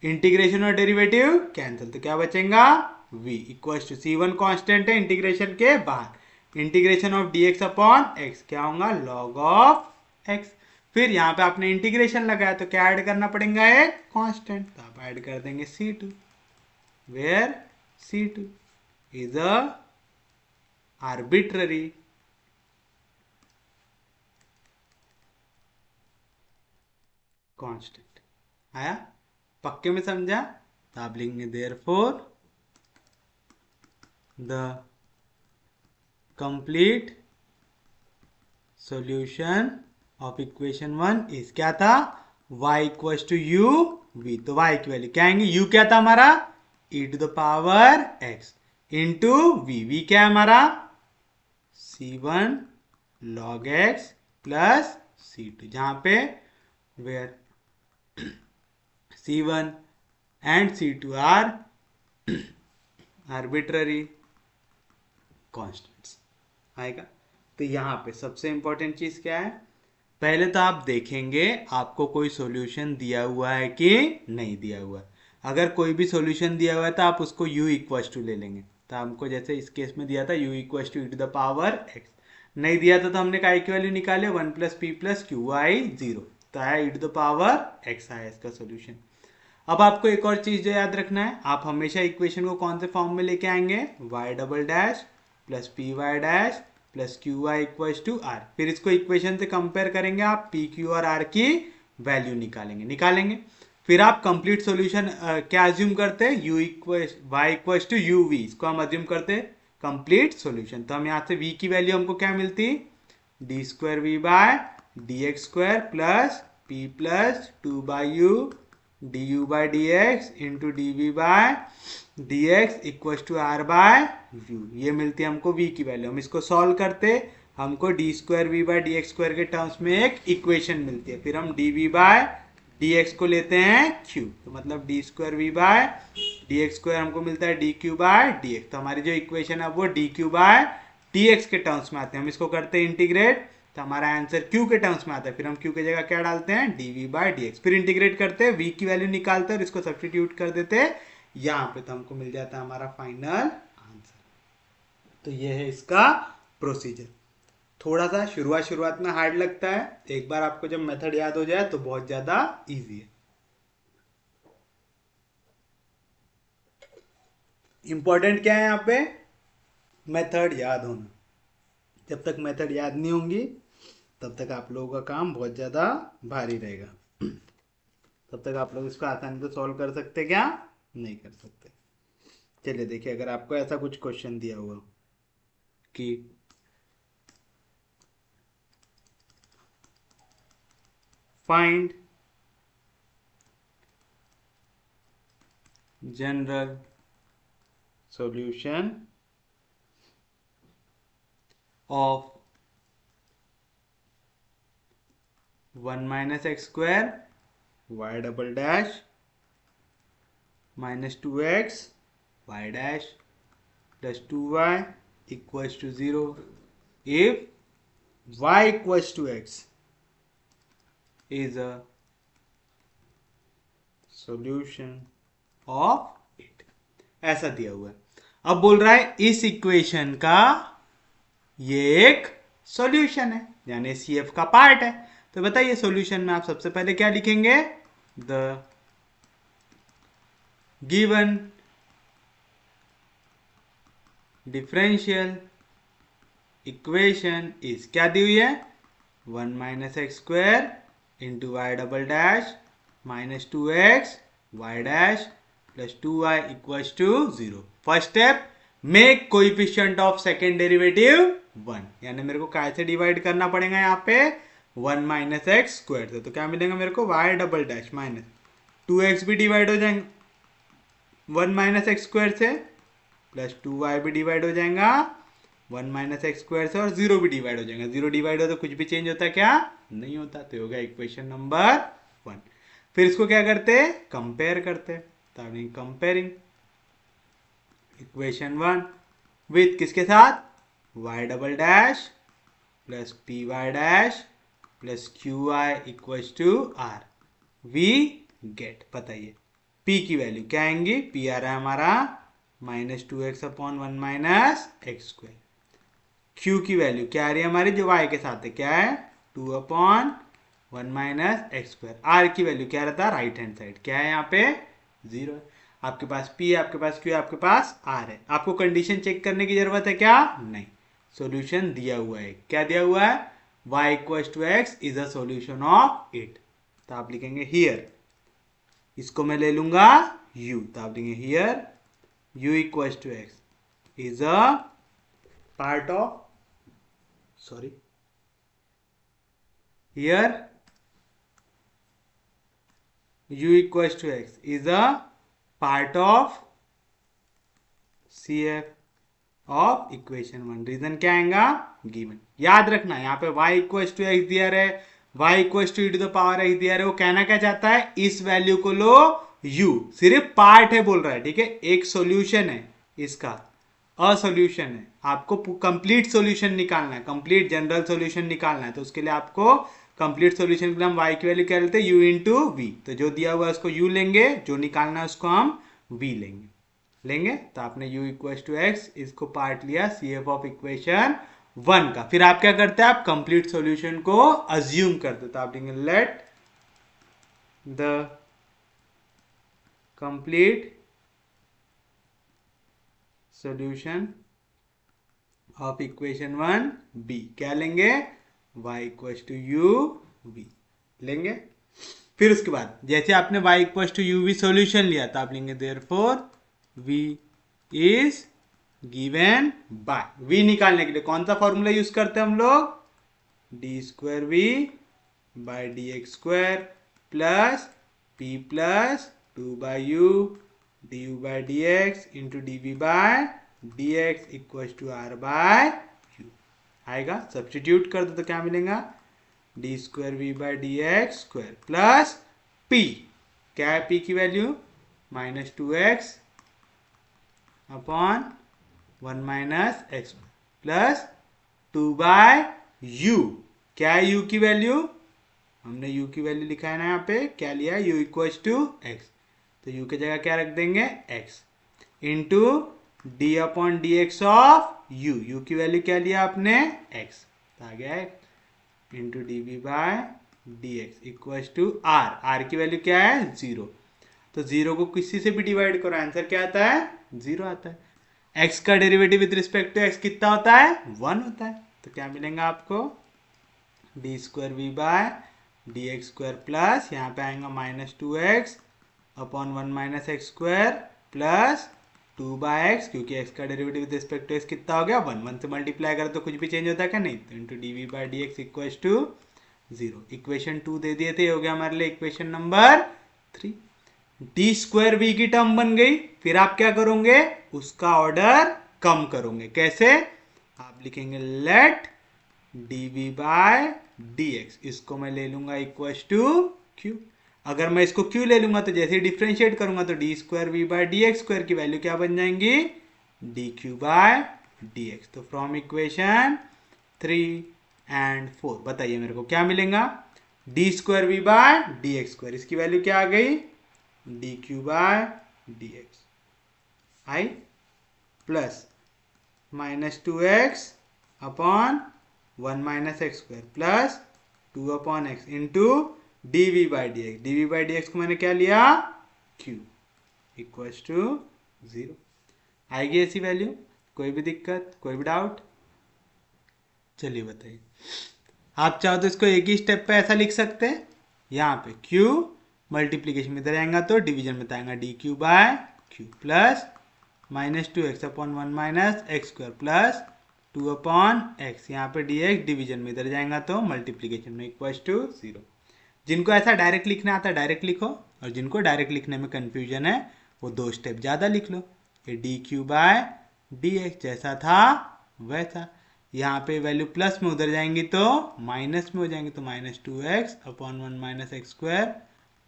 integration और डेरिवेटिव कैंसिल, तो क्या बचेगा? v equals to c1 constant है इंटीग्रेशन के बाहर, integration of dx upon x क्या होगा? log of x। फिर यहाँ पे आपने इंटीग्रेशन लगाया तो क्या ऐड करना पड़ेगा? एक कांस्टेंट, तो आप ऐड कर देंगे c2, where c2 is a arbitrary constant. आया? पक्के में समझा? तो आप लिखेंगे therefore the complete solution of equation 1 is क्या था? y equals to u v। तो y की वैल्यू क्या आएंगे? u क्या था हमारा? e to the power x into v क्या है हमारा? c1 log x plus c2, जहां पे where c1 and c2 are arbitrary constants आएगा। तो यहाँ पे सबसे इंपॉर्टेंट चीज क्या है? पहले तो आप देखेंगे आपको कोई सॉल्यूशन दिया हुआ है कि नहीं दिया हुआ है। अगर कोई भी सॉल्यूशन दिया हुआ है तो आप उसको u इक्वल्स टू ले लेंगे। तो हमको जैसे इस केस में दिया था u equals to e to the power x, नहीं दिया था तो हमने काय की वैल्यू निकाले 1 plus p plus q y 0, तो आया e to the power x आया इसका सॉल्यूशन। अब आपको एक और चीज जो याद रखना है, आप हमेशा इक्वेशन को कौन से फॉर्म में लेके आएंगे? y double dash plus p y dash plus q y equals to r. फिर इसको इक्वेशन से कंपेयर करेंगे, आप पी क्यू और आर की वैल्यू निकालेंगे। फिर आप कंप्लीट सॉल्यूशन क्या अज्यूम करते हैं? u equals y equals to you v, इसको हम अज्यूम करते हैं कंप्लीट सॉल्यूशन। तो हम यहाँ से v की वैल्यू हमको क्या मिलती? D square v by D x square plus p plus 2 by u d u by D x into d v by D x equal to r by u, ये मिलती है हमको v की value. हम इसको सॉल्व करते हमको d square v by D x square के टर्म्स में एक इक्वेशन मिलती है। फिर हम d v by D x को लेते हैं q, तो मतलब D square v by D x square हमको मिलता है d q by D x. तो हमारी जो इक्वेशन है वो d q by D x के टर्म्स में आते हैं। हम इसको करते हैं इंटीग्रेट, तो हमारा आंसर q के टर्म्स में आता है। फिर हम q की जगह क्या डालते हैं? dv by dx। फिर इंटीग्रेट करते हैं, v की वैल्यू निकालते हैं और इसको सब्स्टिट्यूट कर देते हैं यहाँ पे, तो हमको मिल जाता है हमारा फाइनल आंसर। तो ये है इसका प्रोसीजर। थोड़ा सा शुरुआत में हार्ड लगता है, एक बार आपको जब मेथड याद हो जाए तो बहुत ज्यादा इजी है। इंपॉर्टेंट क्या है यहाँ पे? मेथड याद होना। जब तक मेथड याद नहीं होंगी तब तक आप लोगों का काम बहुत ज़्यादा भारी रहेगा। तब तक आप लोग इसको आसानी से सॉल्व कर सकते क्या? नहीं कर सकते। चलिए देखिए, अगर आपको ऐसा कुछ क्वेश्चन दिया हुआ कि find general solution of 1 minus x square Y double dash minus 2x y dash plus 2y equals to 0 if y equals to x is a solution of it, ऐसा दिया हुआ है। अब बोल रहा है इस इक्वेशन का ये एक सॉल्यूशन है, यानी CF का पार्ट है। तो बताइए सॉल्यूशन में आप सबसे पहले क्या लिखेंगे? The given differential equation is, क्या दी हुई है? 1 minus x square into Y double dash minus 2x y dash plus 2y equals to 0। First step, make coefficient of second derivative 1, यानी मेरे को कैसे डिवाइड करना पड़ेगा यहाँ पे 1 माइनस एक्स स्क्वायर से। तो क्या मिलेगा मेरे को y double dash minus 2x भी डिवाइड हो जाएंगे 1 माइनस एक्स स्क्वायर से, प्लस 2y भी डिवाइड हो जाएगा 1 माइनस एक्स स्क्वायर से, और 0 भी डिवाइड हो जाएगा। 0 डिवाइड हो तो कुछ भी चेंज होता है क्या? नहीं होता। तो होगा इक्वेशन नंबर 1। फिर इसको क्या करते, कंपेयर करते। तो कंपेयरिंग इक्वेशन 1 विथ किसके साथ, y double dash plus p y dash plus q y equals to r. We get, बताइए p की वैल्यू क्या आएंगी? p आ रहा है हमारा minus 2x upon 1 minus x square. q की वैल्यू क्या आ रही है हमारी, जो y के साथ है, क्या है 2 upon 1 minus x square. r की वैल्यू क्या रहता है राइट हैंड साइड, क्या है यहाँ पे 0 है। आपके पास p, आपके पास q, आपके पास r है। आपको कंडीशन चेक करने की जरूरत है क्या? नहीं, सॉल्यूशन दिया हुआ है। क्या दिया हुआ है? y equals to x is a solution of it. तो आप लिखेंगे हियर, इसको मैं ले लूंगा u, तो आप लिखेंगे here u equals to x is a part of, sorry, here u equals to x is a part of CF of equation 1। Reason क्या आएगा? गिवन। याद रखना यहाँ पे y इक्वल्स टू एक्स दिया रहे, y equals to e to the power x दिया रहे। वो कहना क्या चाहता है, इस वैल्यू को लो u, सिर्फ पार्ट है बोल रहा है, ठीक है। एक सॉल्यूशन है इसका, असॉल्यूशन है। आपको कंप्लीट सॉल्यूशन निकालना है, कंप्लीट जनरल सॉल्यूशन निकालना है। तो उसके लिए आपको कंप्लीट सॉल्यूशन के लिए हम y की वैल्यू क्या लेते हैं, u इंटू वी। तो जो दिया हुआ है उसको u लेंगे, जो निकालना है उसको हम v लेंगे। तो आपने u इक्वल टू एक्स, इसको पार्ट लिया CF ऑफ इक्वेशन 1 का। फिर आप क्या करते हैं, आप कंप्लीट सॉल्यूशन को अज्यूम करते। तो आप लेंगे let the complete solution of equation 1 be. क्या लेंगे, y equal to you v लेंगे। फिर उसके बाद जैसे आपने y equal to you v solution लिया, तो आप लेंगे therefore v is given by. v निकालने के लिए कौन सा फॉर्मूला यूज करते हैं हम लोग, d square v by D x square plus p plus 2 by u d u by D x into d v by D x equal to r by u आएगा। सब्सटीट्यूट कर दो तो क्या मिलेगा, d square v by D x square plus p, क्या है p की value minus 2x upon 1 minus x plus 2 by u। क्या है u की वैल्यू, हमने u की वैल्यू लिखा है ना यहाँ पे, क्या लिया है u इक्वल्स टू x। तो u की जगह क्या रख देंगे x into D upon D x of u की वैल्यू क्या लिया आपने x, तो आ गया into d v by D x equals to r की वैल्यू क्या है 0। तो 0 को किसी से भी डिवाइड करो, आंसर क्या आता है 0 आता है। x का derivative with respect to x कितना होता है 1 होता है। तो क्या मिलेगा आपको, d square v by D x square plus यहाँ पे आएगा minus 2x upon 1 minus x square plus 2 by x, क्योंकि x का derivative with respect to x कितना हो गया 1 से मल्टीप्लाई करो तो कुछ भी चेंज होता है क्या, नहीं। तो into d v by D x equal to 0। Equation 2 दे दिए थे, हो गया हमारे लिए equation number 3। D square v की टर्म बन गई। फिर आप क्या करोगे, उसका ऑर्डर कम करोगे। कैसे, आप लिखेंगे let d v by D x, इसको मैं ले लूंगा इक्वल टू क्यू। अगर मैं इसको क्यू ले लूंगा तो जैसे डिफ्रेंशिएट करूंगा तो d square v by D x square की वैल्यू क्या बन जाएंगी, d q by D x. तो फ्रॉम इक्वेशन 3 एंड 4 बताइए मेरे को क्या मिलेगा, d square v by D x square, इसकी वैल्यू क्या आ गई d q by D x आई plus minus 2x upon 1 minus x square plus 2 upon x into d v by D x. D v by D x को मैंने क्या लिया q equals to 0। आएगी ऐसी वैल्यू, कोई भी दिक्कत, कोई भी डाउट, चलिए बताइए। आप चाहो तो इसको एक ही स्टेप पे ऐसा लिख सकते हैं, यहाँ पे q मल्टीप्लीकेशन में इधर जाएगा तो डिवीजन में आएगा d q by q plus -2x upon 1 minus x square plus 2 upon x, यहाँ पे डी एक्स डिवीजन में इधर जाएगा तो मल्टीप्लीकेशन में इक्वल टू 0। जिनको ऐसा डायरेक्ट लिखना आता है डायरेक्ट लिखो, और जिनको डायरेक्ट लिखने में कंफ्यूजन है वो 2 स्टेप ज़्यादा लिख लो। ये d q by D x जैसा था वैसा, यहाँ पे वैल्यू प्लस में उधर जाएंगी तो माइनस में हो जाएंगे, तो -2x upon 1 minus x square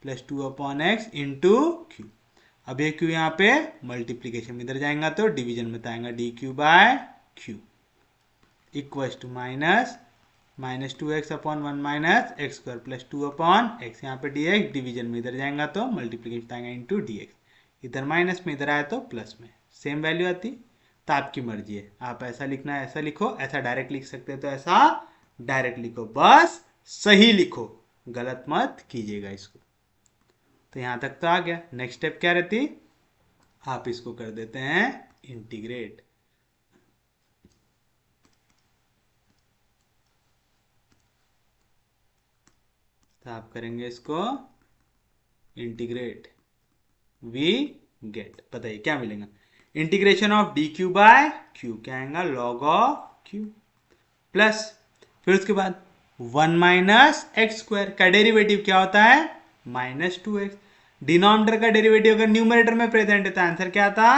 plus 2 upon x into Q. अब ये क्यू यहाँ पे मल्टीप्लीकेशन में इधर जाएगा तो डिवीजन में आएगा d q by q equal to -2x upon 1 minus x square plus 2 upon x, यहाँ पे डी एक्स डिवीजन में इधर जाएगा तो मल्टीप्लीकेशन आएगा इंटू डी एक्स, इधर माइनस में इधर आया तो प्लस में सेम वैल्यू आती। तो आपकी मर्जी है, आप ऐसा लिखना है ऐसा लिखो, ऐसा डायरेक्ट लिख सकते हो तो ऐसा डायरेक्ट लिखो, बस सही लिखो, गलत मत कीजिएगा इसको। तो यहां तक तो आ गया। नेक्स्ट स्टेप क्या रहती, आप इसको कर देते हैं इंटीग्रेट। तो आप करेंगे इसको इंटीग्रेट, वी गेट, बताइए क्या मिलेगा। Integration of d q by q क्या आएगा, लॉग ऑफ क्यू प्लस, फिर उसके बाद 1 माइनस एक्स स्क्वायर का डेरिवेटिव क्या होता है -2x। डिनोमिनेटर का डेरिवेटिव अगर न्यूमरेटर में प्रेजेंट है तो आंसर क्या था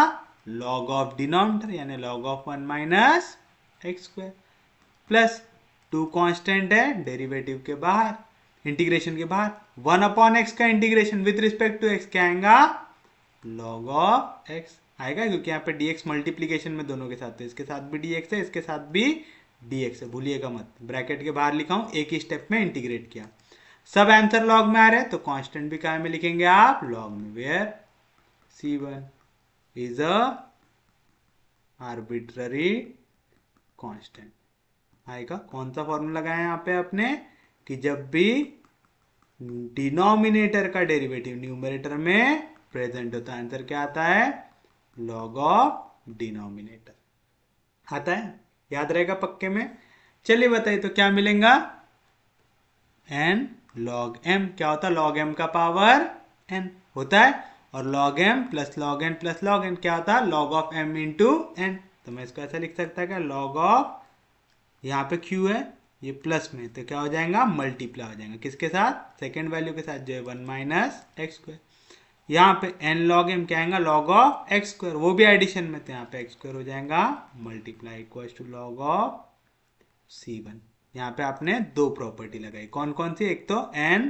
लॉग ऑफ डिनोमिनेटर, यानी log of 1 minus x square plus 2 constant है डेरिवेटिव के बाहर, इंटीग्रेशन के बाहर, 1 अपॉन एक्स का integration with respect to x क्या आएगा लॉग ऑफ एक्स आएगा, क्योंकि यहाँ पे dx मल्टीप्लीकेशन में दोनों के साथ, तो इसके साथ भी dx है इसके साथ भी dx है, भूलिएगा मत, ब्रैकेट के बाहर लिखा हूं, एक ही स्टेप में इंटीग्रेट किया। सब आंसर लॉग में आ रहे हैं तो कांस्टेंट भी क्या में लिखेंगे आप लॉग में, where c1 is a arbitrary constant आएगा। कौन सा फॉर्मूला लगाया यहाँ पे आपने कि जब भी डिनोमिनेटर का डेरिवेटिव न्यूमरेटर में प्रेजेंट होता है आंसर क्या आता है लॉग ऑफ डिनोमिनेटर आता है, याद रहेगा पक्के में। चलिए बताइए तो क्या मिलेगा, n log m क्या होता है log m का पावर n होता है, और log m plus log n plus log n क्या होता है log of m into n। तो मैं इसको ऐसा लिख सकता है क्या log ऑफ, यहाँ पे q है ये प्लस में तो क्या हो जाएगा मल्टीप्लाई हो जाएगा किसके साथ सेकेंड वैल्यू के साथ जो है 1 माइनस एक्स स्क्वायर, यहाँ पे n log m क्या आएगा log ऑफ एक्स स्क्वायर, वो भी एडिशन में तो यहाँ पे एक्स स्क्वायर हो जाएगा multiply equal to log of c1। यहाँ पे आपने दो प्रॉपर्टी लगाई, कौन कौन सी, एक तो n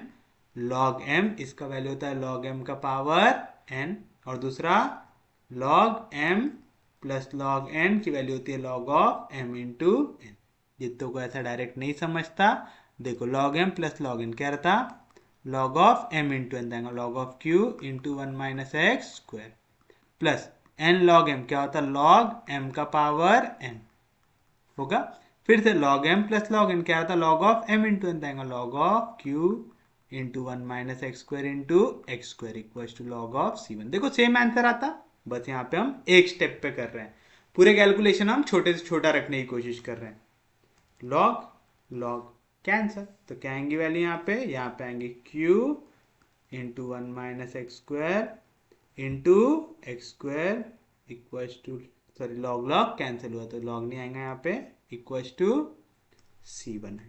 log m इसका वैल्यू होता है log m का पावर n, और दूसरा log m plus log n की वैल्यू होती है log of m into n। जितनों को ऐसा डायरेक्ट नहीं समझता देखो log m plus log n क्या रहता log of m into n देंगे log of q into 1 minus x square plus n log m क्या होता log m का पावर n होगा, फिर से log m plus log n क्या होता log of m into n देंगे log of q into 1 minus x square into x square equal to log of c1। देखो सेम आंसर आता, बस यहाँ पे हम एक स्टेप पे कर रहे हैं, पूरे कैलकुलेशन हम छोटे से छोटा रखने की कोशिश कर रहे हैं। लॉग लॉग कैंसर, तो क्या आएंगी वैल्यू यहाँ पे आएंगे q into 1 minus x square into x square equal to, sorry log log cancel हुआ तो लॉग नहीं आएगा यहाँ पे इक्वल टू c1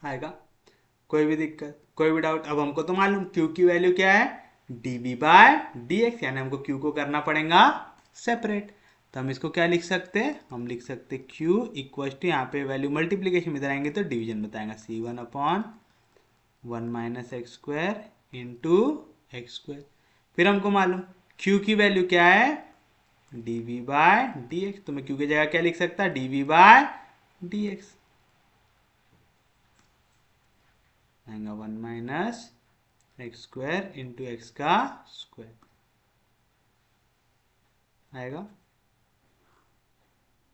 आएगा। कोई भी दिक्कत कोई भी डाउट, अब हमको तो मालूम q की वैल्यू क्या है dv बाय dx, यानी हमको q को करना पड़ेगा सेपरेट, तो हम इसको क्या लिख सकते हैं, हम लिख सकते हैं q इक्वल टू, यहाँ पे वैल्यू मल्टीप्लीकेशन में इधर आएंगे तो डिवीजन बताएगा c1 upon 1 minus x square into x square, फिर हमको मालूम q की वैल्यू क्या है dv बाय dx, तो मैं q की जगह क्या लिख सकता dv बाय dx आएगा 1 minus x square into x का स्क्वायर आएगा,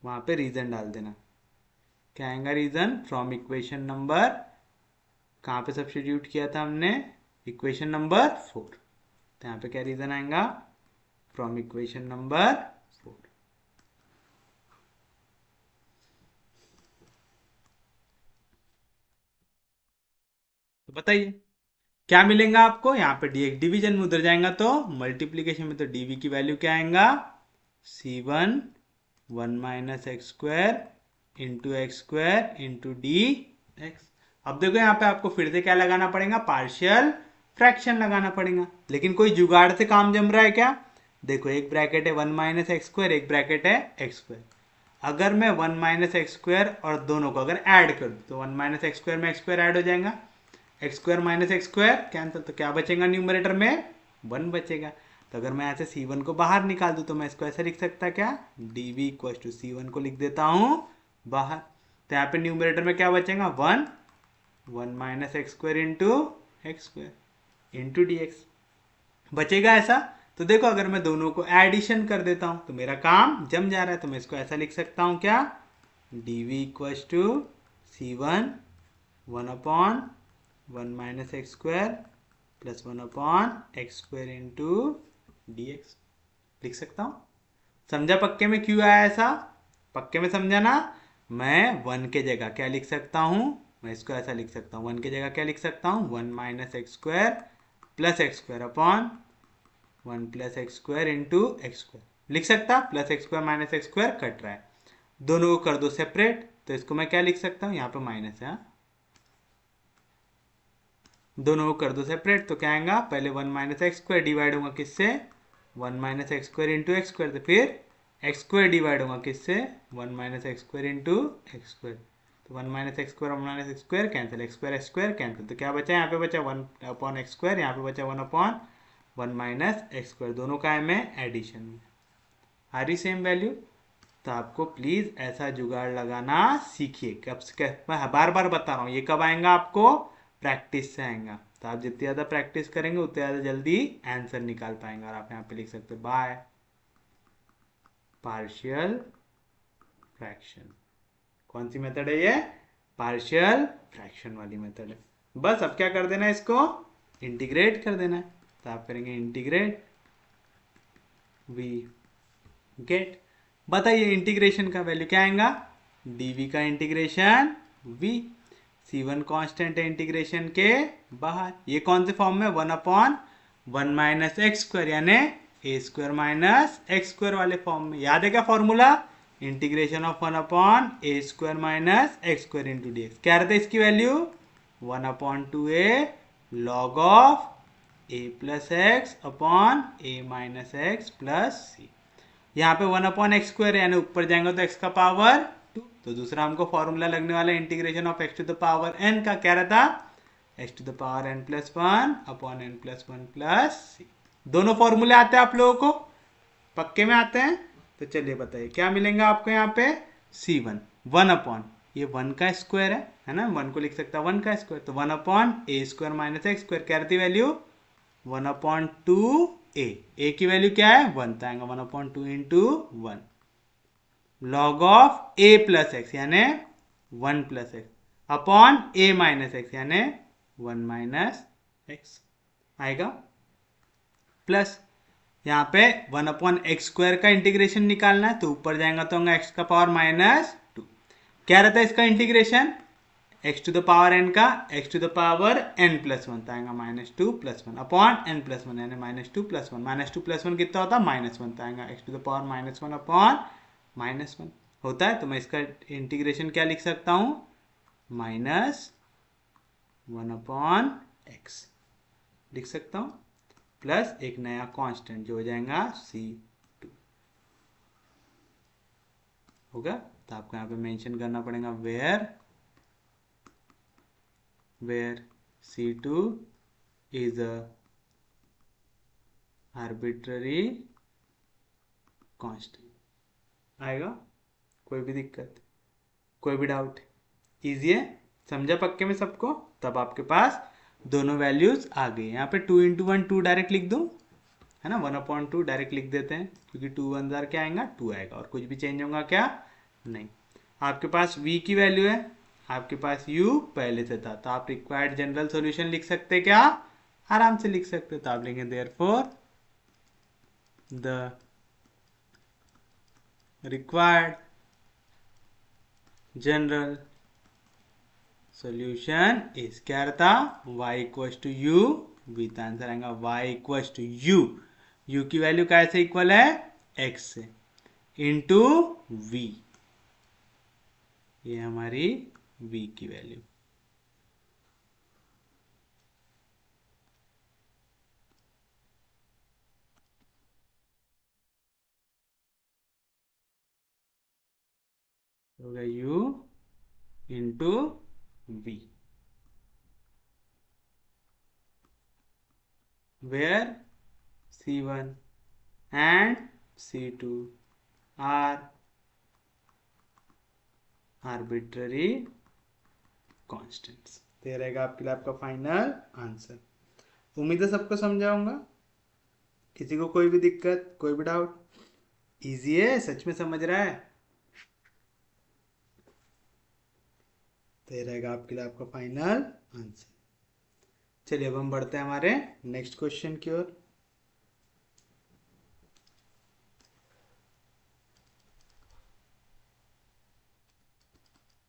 वहां पे रीजन डाल देना, क्या आएगा रीजन फ्रॉम इक्वेशन नंबर, कहाँ पे सब्स्टिट्यूट किया था हमने इक्वेशन नंबर 4, तो यहाँ पे क्या रीजन आएगा फ्रॉम इक्वेशन नंबर 4। तो बताइए क्या मिलेगा आपको, यहाँ पे dx डिवीजन में उधर जाएगा तो मल्टीप्लीकेशन में, तो dv की वैल्यू क्या आएगा, c1 1 minus x square into D x. अब देखो यहाँ पे आपको फिर से क्या लगाना पड़ेगा, पार्शियल फ्रैक्शन लगाना पड़ेगा। लेकिन कोई जुगाड़ से काम जम रहा है क्या, देखो एक ब्रैकेट है 1 माइनस एक्स स्क्वायर, एक ब्रैकेट है एक्स स्क्वायर। अगर मैं 1 माइनस एक्स स्क्वायर और दोनों को अगर ऐड कर दूँ तो 1 माइनस एक्स स्क्वायर में एक्स स्क्वायर ऐड हो जाएगा, x square minus x square cancel, तो क्या बचेगा न्यूमरेटर में, 1 बचेगा। तो अगर मैं यहाँ से c1 को बाहर निकाल दूँ तो मैं इसको ऐसे लिख सकता क्या, dv इक्वल टू c1 को लिख देता हूँ बाहर। तो यहाँ पे न्यूमरेटर में क्या बचेगा, 1 minus x square x square into D x बचेगा ऐसा। तो देखो अगर मैं दोनों को एडिशन कर देता हूँ तो मेरा काम जम जा रहा है, तो मैं इसको ऐसा लिख सकता हूँ क्या, dv equal to c1 1 upon 1 minus x square plus 1 upon x square into D x लिख सकता हूँ। समझा पक्के में क्यों आया ऐसा, पक्के में समझा ना। मैं 1 के जगह क्या लिख सकता हूँ, मैं इसको ऐसा लिख सकता हूँ, 1 के जगह क्या लिख सकता हूँ, 1 minus x square plus x square upon 1 plus x square into x square लिख सकता, plus x square minus x square cut रहा है, दोनों को कर दो सेपरेट, तो इसको मैं क्या लिख सकता हूँ, यहाँ पे माइनस है, दोनों को कर दो सेपरेट, तो क्या आएगा, पहले 1 माइनस एक्स स्क्वायर डिवाइड होगा किससे, 1 minus x square into x square, तो फिर एक्स स्क्वायर डिवाइड होगा किससे, 1 minus x square into x square, तो 1 minus x square 1 minus x square cancel, x square cancel, तो क्या बचा, यहाँ पे बचा 1 अपॉन एक्स स्क्वायर, यहाँ पे बचा 1 अपॉन 1 माइनस एक्स स्क्वायर, दोनों का है में एडिशन में आ रही सेम वैल्यू। तो आपको प्लीज ऐसा जुगाड़ लगाना सीखिए, कब से मैं बार बार बता रहा हूँ, ये कब आएगा आपको, प्रैक्टिस से आएगा। तो आप जितनी ज़्यादा प्रैक्टिस करेंगे उतने ज़्यादा जल्दी आंसर निकाल पाएंगे। और आप यहाँ पे लिख सकते हो बाय पार्शियल फ्रैक्शन, कौन सी मेथड है ये, पार्शियल फ्रैक्शन वाली मेथड है। बस अब क्या कर देना है, इसको इंटीग्रेट कर देना है, तो आप करेंगे इंटीग्रेट वी गेट, बताइए इंटीग्रेशन का वैल्यू क्या आएगा, dv का इंटीग्रेशन v, c1 कांस्टेंट है इंटीग्रेशन के बाहर, ये कौन से फॉर्म में, 1 अपॉन 1 माइनस एक्स स्क्वायर यानी A square minus x square वाले फॉर्म में। याद है क्या formula, integration of 1 upon A square minus x square into D x, क्या रहता है इसकी value, 1 upon 2a log of a plus X upon a minus x plus C. यहाँ पे 1 अपॉन एक्स स्क्वायर यानी ऊपर जाएंगे तो एक्स का पावर 2, तो दूसरा हमको फॉर्मूला लगने वाला integration of x to the power n का, क्या रहता, X to the power n plus 1 upon n plus 1 plus C. दोनों फॉर्मूले आते हैं आप लोगों को, पक्के में आते हैं। तो चलिए बताइए क्या मिलेगा आपको, यहाँ पे c1 1 अपॉन, ये 1 का स्क्वायर है ना, 1 को लिख सकता है 1 का स्क्वायर, तो 1 upon A square minus x square, क्या रहती वैल्यू, 1 अपॉन 2 ए की वैल्यू क्या है 1, तो आएगा 1 upon 2 into 1 log of A plus x यानी 1 प्लस एक्स अपॉन ए माइनस एक्स यानी 1 माइनस एक्स आएगा, प्लस यहाँ पे 1 अपॉन एक्स स्क्वायर का इंटीग्रेशन निकालना है, तो ऊपर जाएगा तो होगा एक्स का पावर माइनस 2, क्या रहता है इसका integration, X to the power N का X to the power N plus 1, तो आएगा minus 2 plus 1 upon N plus 1 यानी माइनस 2 प्लस 1, माइनस 2 प्लस 1 कितना होता है माइनस 1, तो आएगा x to the power minus 1 upon minus 1 होता है। तो मैं इसका इंटीग्रेशन क्या लिख सकता हूँ, माइनस 1 अपॉन एक्स लिख सकता हूँ, प्लस एक नया कांस्टेंट जो हो जाएगा c2 होगा। तो आपको यहाँ पे मेंशन करना पड़ेगा where c2 is a arbitrary constant आएगा, कोई भी दिक्कत, कोई भी डाउट, इजी है, समझा पक्के में सबको। तब आपके पास दोनों वैल्यूज आ गई, यहाँ पे 2 इंटू 1 2 डायरेक्ट लिख दो, है ना, 1 अपॉन 2 डायरेक्ट लिख देते हैं, क्योंकि 2 1 जार क्या आएगा 2 आएगा, और कुछ भी चेंज होगा क्या नहीं। आपके पास v की वैल्यू है, आपके पास u पहले से था, तो आप रिक्वायर्ड जनरल सॉल्यूशन लिख सकते क्या, आराम से लिख सकते हो। तो आप लिखेंगे therefore the required general solution is क्या रहता y equals to you v, तो आंसर आएगा y equals to u, u की वैल्यू कैसे इक्वल है x से, इंटू v, ये हमारी v की वैल्यू। हो गया u इंटू v, where c1 and c2 are arbitrary constants। तो ये रहेगा आपके लिए आपका फाइनल आंसर। उम्मीद है सबको समझाऊंगा, किसी को कोई भी दिक्कत कोई भी डाउट? इजी है, सच में समझ रहा है? तो ये रहेगा आपके लिए आपका फाइनल आंसर। चलिए अब हम बढ़ते हैं हमारे नेक्स्ट क्वेश्चन की ओर।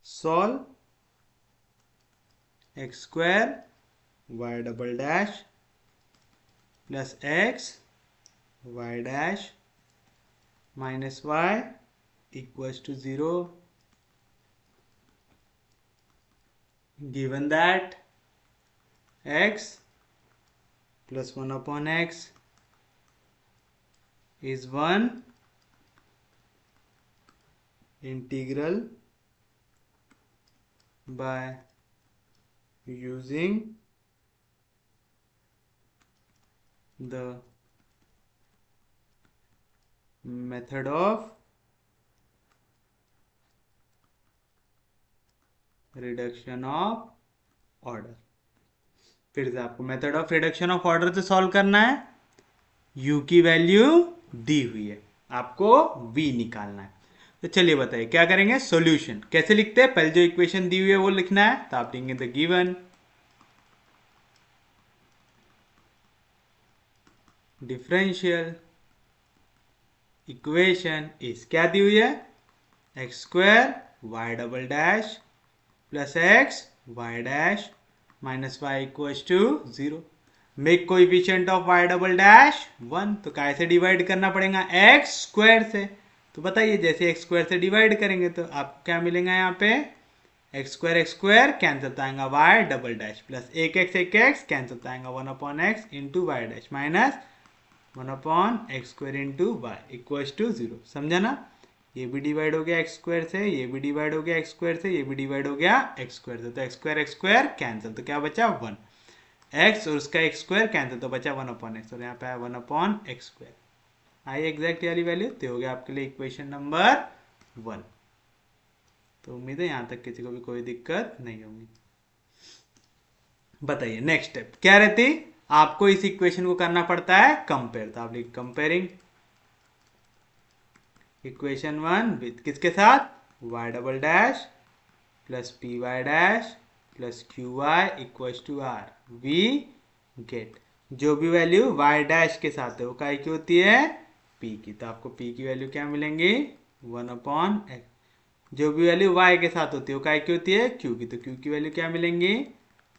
Solve X square Y double dash plus x Y dash minus Y equals to 0 given that x plus 1 upon x is 1 integral by using the method of reduction of order. फिर से आपको method of reduction of order से solve करना है। u की value दी हुई है, आपको v निकालना है। तो चलिए बताइए क्या करेंगे। सॉल्यूशन कैसे लिखते हैं, पहले जो इक्वेशन दी हुई है वो लिखना है। तो आप लिखेंगे the given differential equation is, क्या दी हुई है, x square Y double dash plus x Y dash minus Y equals to 0। Make coefficient of y double dash 1, तो कैसे डिवाइड करना पड़ेगा, एक्स स्क्वायर से। तो बताइए जैसे एक्स स्क्वायर से डिवाइड करेंगे तो आपको क्या मिलेगा, यहाँ पे एक्स स्क्वायर कैंसिल तो आएगा वाई डबल डैश प्लस एक एक्स कैंसिल तो आएगा 1 upon x into Y dash minus 1 upon x square into y equals to 0। समझा ना, ये भी डिवाइड हो गया एक्स स्क्वायर से, ये भी डिवाइड हो गया एक्स स्क्वायर से, ये भी डिवाइड हो गया एक्स स्क्वायर से। तो एक्स स्क्वायर कैंसिल तो क्या बचा 1, एक्स और उसका एक्स स्क्वायर कैंसिल तो बचा 1 अपॉन एक्स, और यहाँ पे आया 1 अपॉन एक्स स्क्वायर, आई एग्जैक्ट वाली वैल्यू। तो हो गया आपके लिए इक्वेशन नंबर 1। तो उम्मीद है यहाँ तक किसी को भी कोई दिक्कत नहीं होगी। बताइए नेक्स्ट स्टेप क्या रहती, आपको इस इक्वेशन को करना पड़ता है कंपेयर। तो आप लिख कंपेयरिंग इक्वेशन 1 विथ किसके साथ, y double dash plus p y dash plus q y equals to r. We get जो भी वैल्यू y डैश के साथ है वो काय की होती है, p की। तो आपको p की वैल्यू क्या मिलेंगी 1 अपॉन एक्स। जो भी वैल्यू y के साथ होती है वो काय की होती है q की। तो q की वैल्यू क्या मिलेंगी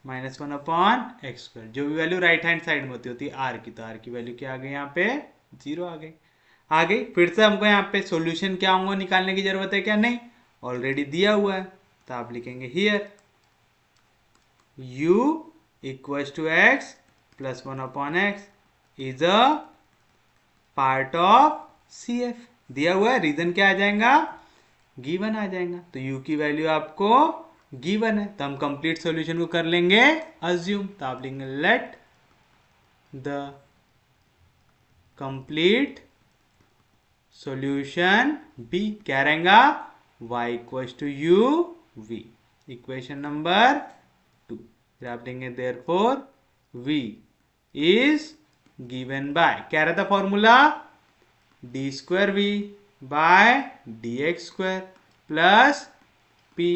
माइनस 1 अपॉन एक्स स्क्वायर। जो भी वैल्यू राइट हैंड साइड में होती है r की, तो r की वैल्यू क्या आ गई यहाँ पे 0 आ गई। आ गई। फिर से हमको यहाँ पे सॉल्यूशन क्या होगा निकालने की जरूरत है क्या, नहीं, ऑलरेडी दिया हुआ है। तो आप लिखेंगे here u equals to x plus 1 upon x is a part of CF। दिया हुआ है, रीजन क्या आ जाएगा गिवन आ जाएगा। तो u की वैल्यू आपको गिवन है, तो हम कंप्लीट सॉल्यूशन को कर लेंगे अज्यूम। तो आप लिखेंगे let the complete solution be, क्या रहेगा y equals to u v, equation number 2। फिर आप देंगे therefore v is given by, क्या रहता formula, d square v by D x square plus p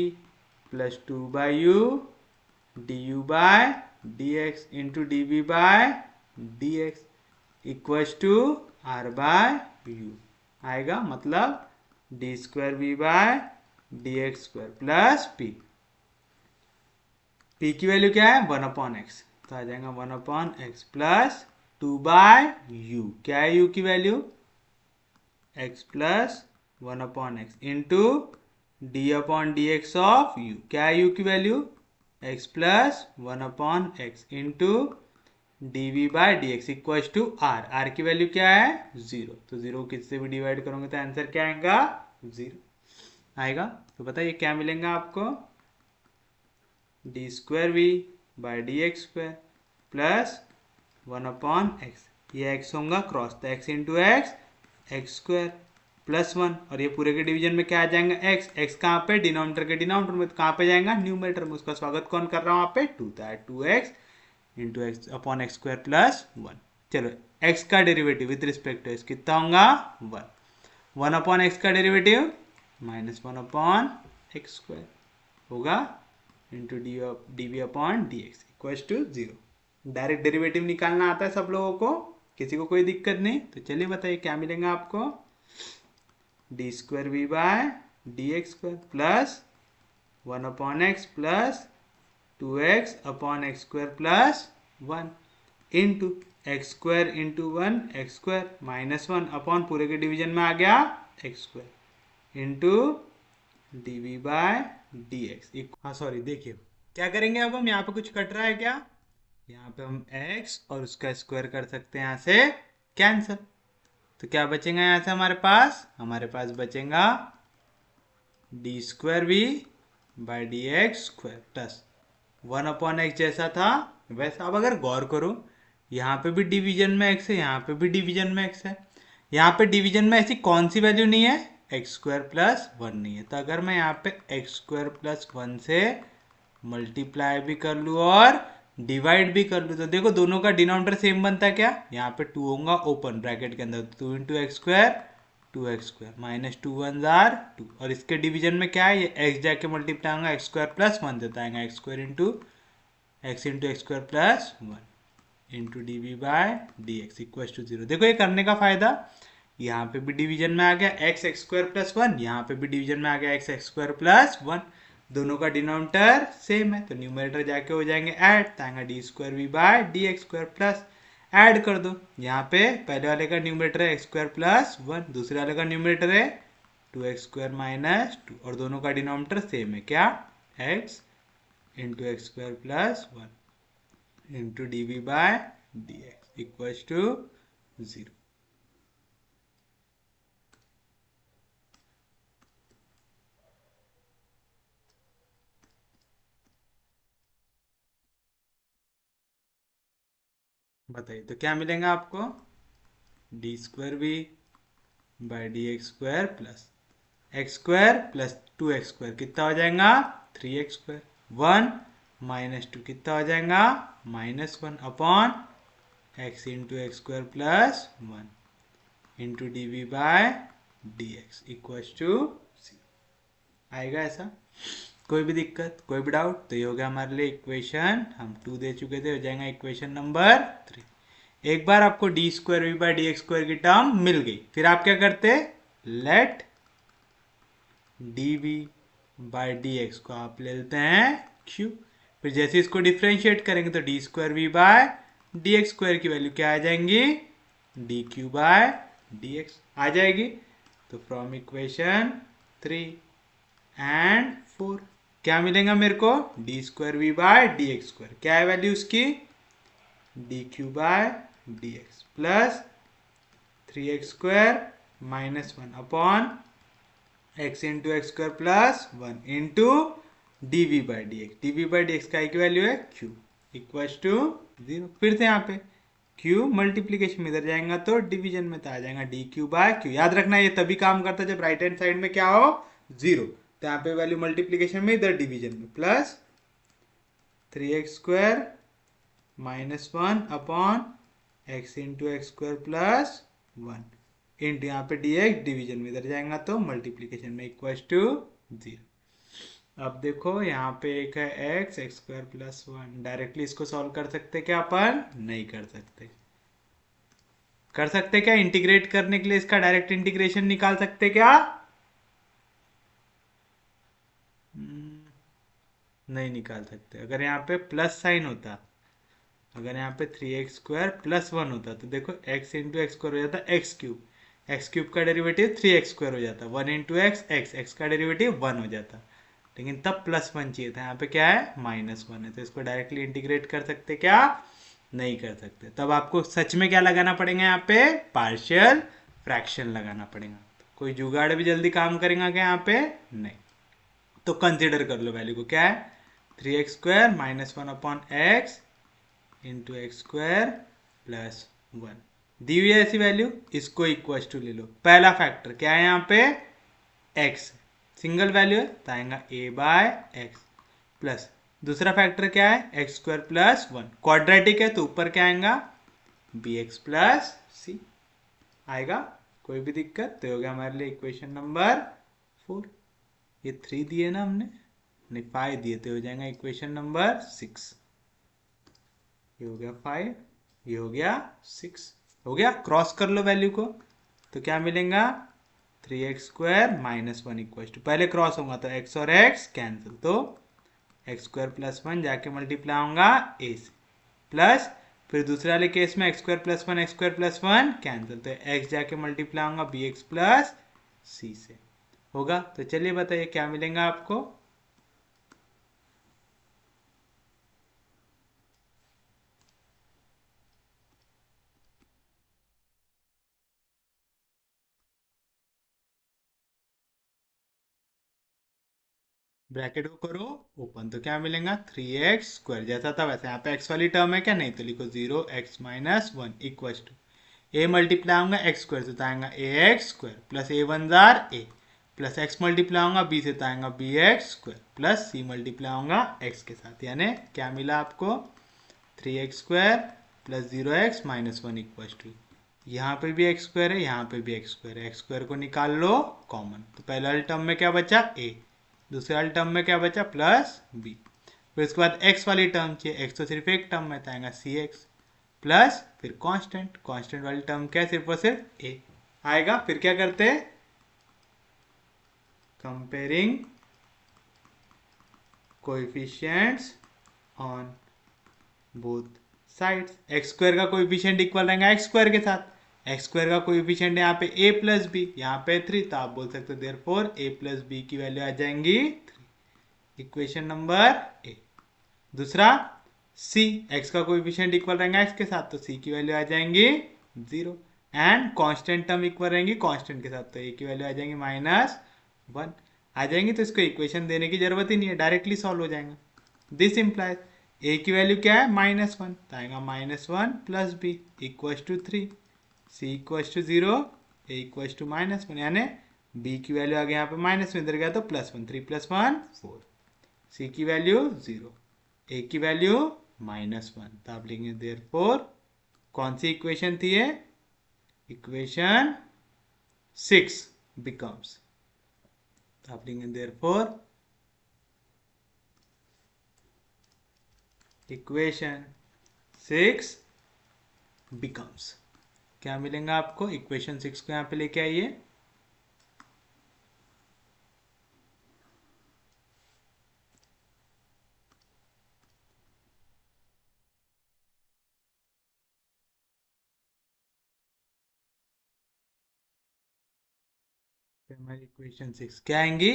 plus 2 by u d u by D x into d v by D x equals to r by u आएगा। मतलब D square v by D x square plus P. p की value क्या है 1/x, तो आ जाएगा 1/x plus 2/u। क्या है u की value x plus 1/x into d/dx of u। क्या है u की value x plus 1/x into dv/dx equal to r। r की वैल्यू क्या है 0, तो 0 किससे भी डिवाइड करोगे तो आंसर क्या आएगा 0 आएगा। तो बताइए क्या मिलेगा आपको d²v/dx² प्लस 1/x, ये x होगा क्रॉस, तो x into x x² plus 1, और ये पूरे के डिवीजन में क्या आ जाएगा x। x कहाँ पे डिनोमिनेटर के डिनोमिनेटर में, तो कहाँ पे जाएगा न्यूमरेटर में। उसका स्वागत कौन कर रहा हूँ वहाँ पे 2, तो 2x into x upon x square plus 1। चलो x का derivative with respect to x कितना होगा 1। 1/x का डेरिवेटिव -1/x² होगा into dv/dx equal to 0। Direct derivative निकालना आता है सब लोगों को, किसी को कोई दिक्कत नहीं। तो चलिए बताइए क्या मिलेगा आपको d²v/dx² plus 1/x plus 2x/x² plus 1 into x² into 1 x² minus 1 upon पूरे के डिवीजन में आ गया x² इंटू dv/dx। हाँ सॉरी, देखिए क्या करेंगे अब हम, यहाँ पे कुछ कट रहा है क्या, यहाँ पे हम x और उसका स्क्वायर कर सकते हैं यहाँ से कैंसिल। तो क्या बचेगा यहाँ से हमारे पास बचेगा d²v/dx² प्लस 1/x जैसा था वैसा। अब अगर गौर करो यहाँ पे भी डिवीजन में x है, यहाँ पे भी डिवीजन में x है। यहाँ पे डिवीजन में ऐसी कौन सी वैल्यू नहीं है x² प्लस 1 नहीं है। तो अगर मैं यहाँ पे x² प्लस 1 से मल्टीप्लाई भी कर लूँ और डिवाइड भी कर लूँ, तो देखो दोनों का डिनोमिनेटर सेम बनता है क्या, यहाँ पे 2 होगा ओपन ब्रैकेट के अंदर, 2 into x² 2x² minus 2 1 jar 2, और इसके डिवीजन में क्या है ये x जाके मल्टीप्लाई होगा x² प्लस 1 देता है x² into x² plus 1 into dv/dx equal to 0। देखो ये करने का फायदा, यहाँ पे भी डिवीजन में आ गया x² प्लस 1, यहाँ पे भी डिवीजन में आ गया x² प्लस 1, दोनों का डिनोमिनेटर सेम है, तो न्यूमरेटर जाके हो जाएंगे ऐड, तो आएगा d²v/dx² प्लस ऐड कर दो। यहाँ पे पहले वाले का न्यूमरेटर है x² प्लस 1, दूसरे वाले का न्यूमरेटर है 2x² माइनस 2, और दोनों का डिनोमिनेटर सेम है क्या x into x² plus 1 into dv/dx equal to 0। बताइए तो क्या मिलेगा आपको d²v/dx² plus x² plus 2x² कितना हो जाएगा 3x², 1 माइनस 2 कितना हो जाएगा -1 upon x into x² plus 1 into dv/dx equal to 0 आएगा ऐसा। कोई भी दिक्कत कोई भी डाउट, तो ये हो गया हमारे लिए इक्वेशन, हम 2 दे चुके थे, हो जाएगा इक्वेशन नंबर 3। एक बार आपको d²v/dx² की टर्म मिल गई, फिर आप क्या करते लेट dv/dx को आप ले लेते हैं q, फिर जैसे इसको डिफ्रेंशिएट करेंगे तो d²v/dx² की वैल्यू क्या आ जाएंगी dq/dx आ जाएगी। तो फ्रॉम इक्वेशन 3 एंड 4 क्या मिलेगा मेरे को d²v/dx², क्या है वैल्यू उसकी dq/dx plus 3x² minus 1 upon x into x² plus 1 into dv/dx, dv/dx का एक वैल्यू है q इक्वल टू 0। फिर से यहाँ पे q मल्टीप्लीकेशन में इधर जाएगा तो डिवीजन में तो आ जाएगा dq/q। याद रखना ये तभी काम करता है जब राइट हैंड साइड में क्या हो 0, तो यहाँ पे वैल्यू मल्टीप्लीकेशन में इधर डिवीजन में plus 3x² minus 1 upon x into x² plus 1 into यहाँ पे dx डिवीजन में इधर जाएगा तो मल्टीप्लीकेशन में इक्वल टू 0। अब देखो यहाँ पे एक है x² प्लस 1, डायरेक्टली इसको सॉल्व कर सकते क्या अपन नहीं कर सकते, कर सकते क्या इंटीग्रेट करने के लिए इसका डायरेक्ट इंटीग्रेशन निकाल सकते क्या नहीं निकाल सकते। अगर यहाँ पे प्लस साइन होता, अगर यहाँ पे 3x² प्लस 1 होता तो देखो x इंटू एक्स स्क्वायर हो जाता एक्स क्यूब, एक्स क्यूब का डेरिवेटिव 3x² हो जाता, 1 इंटू एक्स एक्स, एक्स का डेरिवेटिव 1 हो जाता, लेकिन तब +1 चाहिए था। यहाँ पे क्या है -1 है, तो इसको डायरेक्टली इंटीग्रेट कर सकते क्या? नहीं कर सकते। तब आपको सच में क्या लगाना पड़ेगा? यहाँ पे पार्शियल फ्रैक्शन लगाना पड़ेगा। कोई जुगाड़ भी जल्दी काम करेगा क्या यहाँ पे? नहीं। तो कंसिडर कर लो वैल्यू को, क्या है 3x² -1/x into x² plus 1 दी हुई है ऐसी वैल्यू, इसको इक्वल टू ले लो। पहला फैक्टर क्या है यहाँ पे? x, सिंगल वैल्यू है तो आएगा a/x प्लस दूसरा फैक्टर क्या है? x² प्लस 1, क्वाड्रेटिक है तो ऊपर क्या आएगा? bx प्लस c आएगा। कोई भी दिक्कत? तो हो गया हमारे लिए इक्वेशन नंबर 4। ये 3 दिए ना हमने, नहीं 5 दिए, तो हो जाएगा इक्वेशन नंबर 6। ये हो गया 5, ये हो गया 6। हो गया, क्रॉस कर लो वैल्यू को तो क्या मिलेगा? 3x² -1 इक्वल टू, पहले क्रॉस होगा तो x और x कैंसिल, तो x² प्लस 1 जाके मल्टीप्लाई होगा a से, प्लस फिर दूसरे वाले केस में x² plus 1 x² plus 1 cancel, तो x जाके मल्टीप्लाई होगा bx प्लस c से। होगा, तो चलिए बताइए क्या मिलेगा आपको? ब्रैकेट को करो ओपन तो क्या मिलेगा? 3x² जैसा था वैसे। यहाँ पे x वाली टर्म है क्या? नहीं, तो लिखो 0x - 1 equal to a multiply होगा x² से तो आएगा ax² plus a1 jar a plus x multiply होगा b से तो आएगा bx² प्लस c मल्टीप्लाई होगा x के साथ, यानी क्या मिला आपको? 3x² plus 0x - 1 equal to, यहाँ पे भी x² है, यहाँ पे भी x² है, x² को निकाल लो कॉमन, तो पहले वाले टर्म में क्या बचा? a, दूसरे वाले टर्म में क्या बचा? Plus b। फिर उसके बाद x वाली टर्म चाहिए, x तो सिर्फ एक टर्म में था, आएगा cx प्लस फिर कांस्टेंट, कांस्टेंट वाली टर्म क्या है? सिर्फ और सिर्फ a आएगा। फिर क्या करते हैं? Comparing coefficients on both sides. x² का कोएफिशिएंट इक्वल रहेगा x² के साथ, x² का कोएफिशिएंट यहाँ पे a प्लस बी, यहाँ पे 3, तो आप बोल सकते हो देयरफॉर a प्लस बी की वैल्यू आ जाएंगी 3, इक्वेशन नंबर ए। दूसरा c, x का कोएफिशिएंट इक्वल रहेगा x के साथ तो c की वैल्यू आ जाएंगी 0, एंड कांस्टेंट टर्म इक्वल रहेंगी कांस्टेंट के साथ तो a की वैल्यू आ जाएंगी -1 आ जाएंगी। तो इसको इक्वेशन देने की जरूरत ही नहीं है, डायरेक्टली सॉल्व हो जाएगा। दिस इंप्लाइज a की वैल्यू क्या है? -1 तो आएगा -1 plus b equal to 3, c equal to 0, a equal to -1, यानी b की वैल्यू आ गया यहाँ पे -1, इधर गया तो +1, 3 + 1 4, c की वैल्यू 0, a की वैल्यू -1, तो आप लिखेंगे देयरफॉर कौन सी इक्वेशन थी ये? इक्वेशन 6 बिकम्स, तो आप लिखेंगे देयरफॉर इक्वेशन 6 बिकम्स, क्या मिलेगा आपको? इक्वेशन 6 को यहाँ पे लेके आइए। हमारी इक्वेशन 6 क्या आएंगी?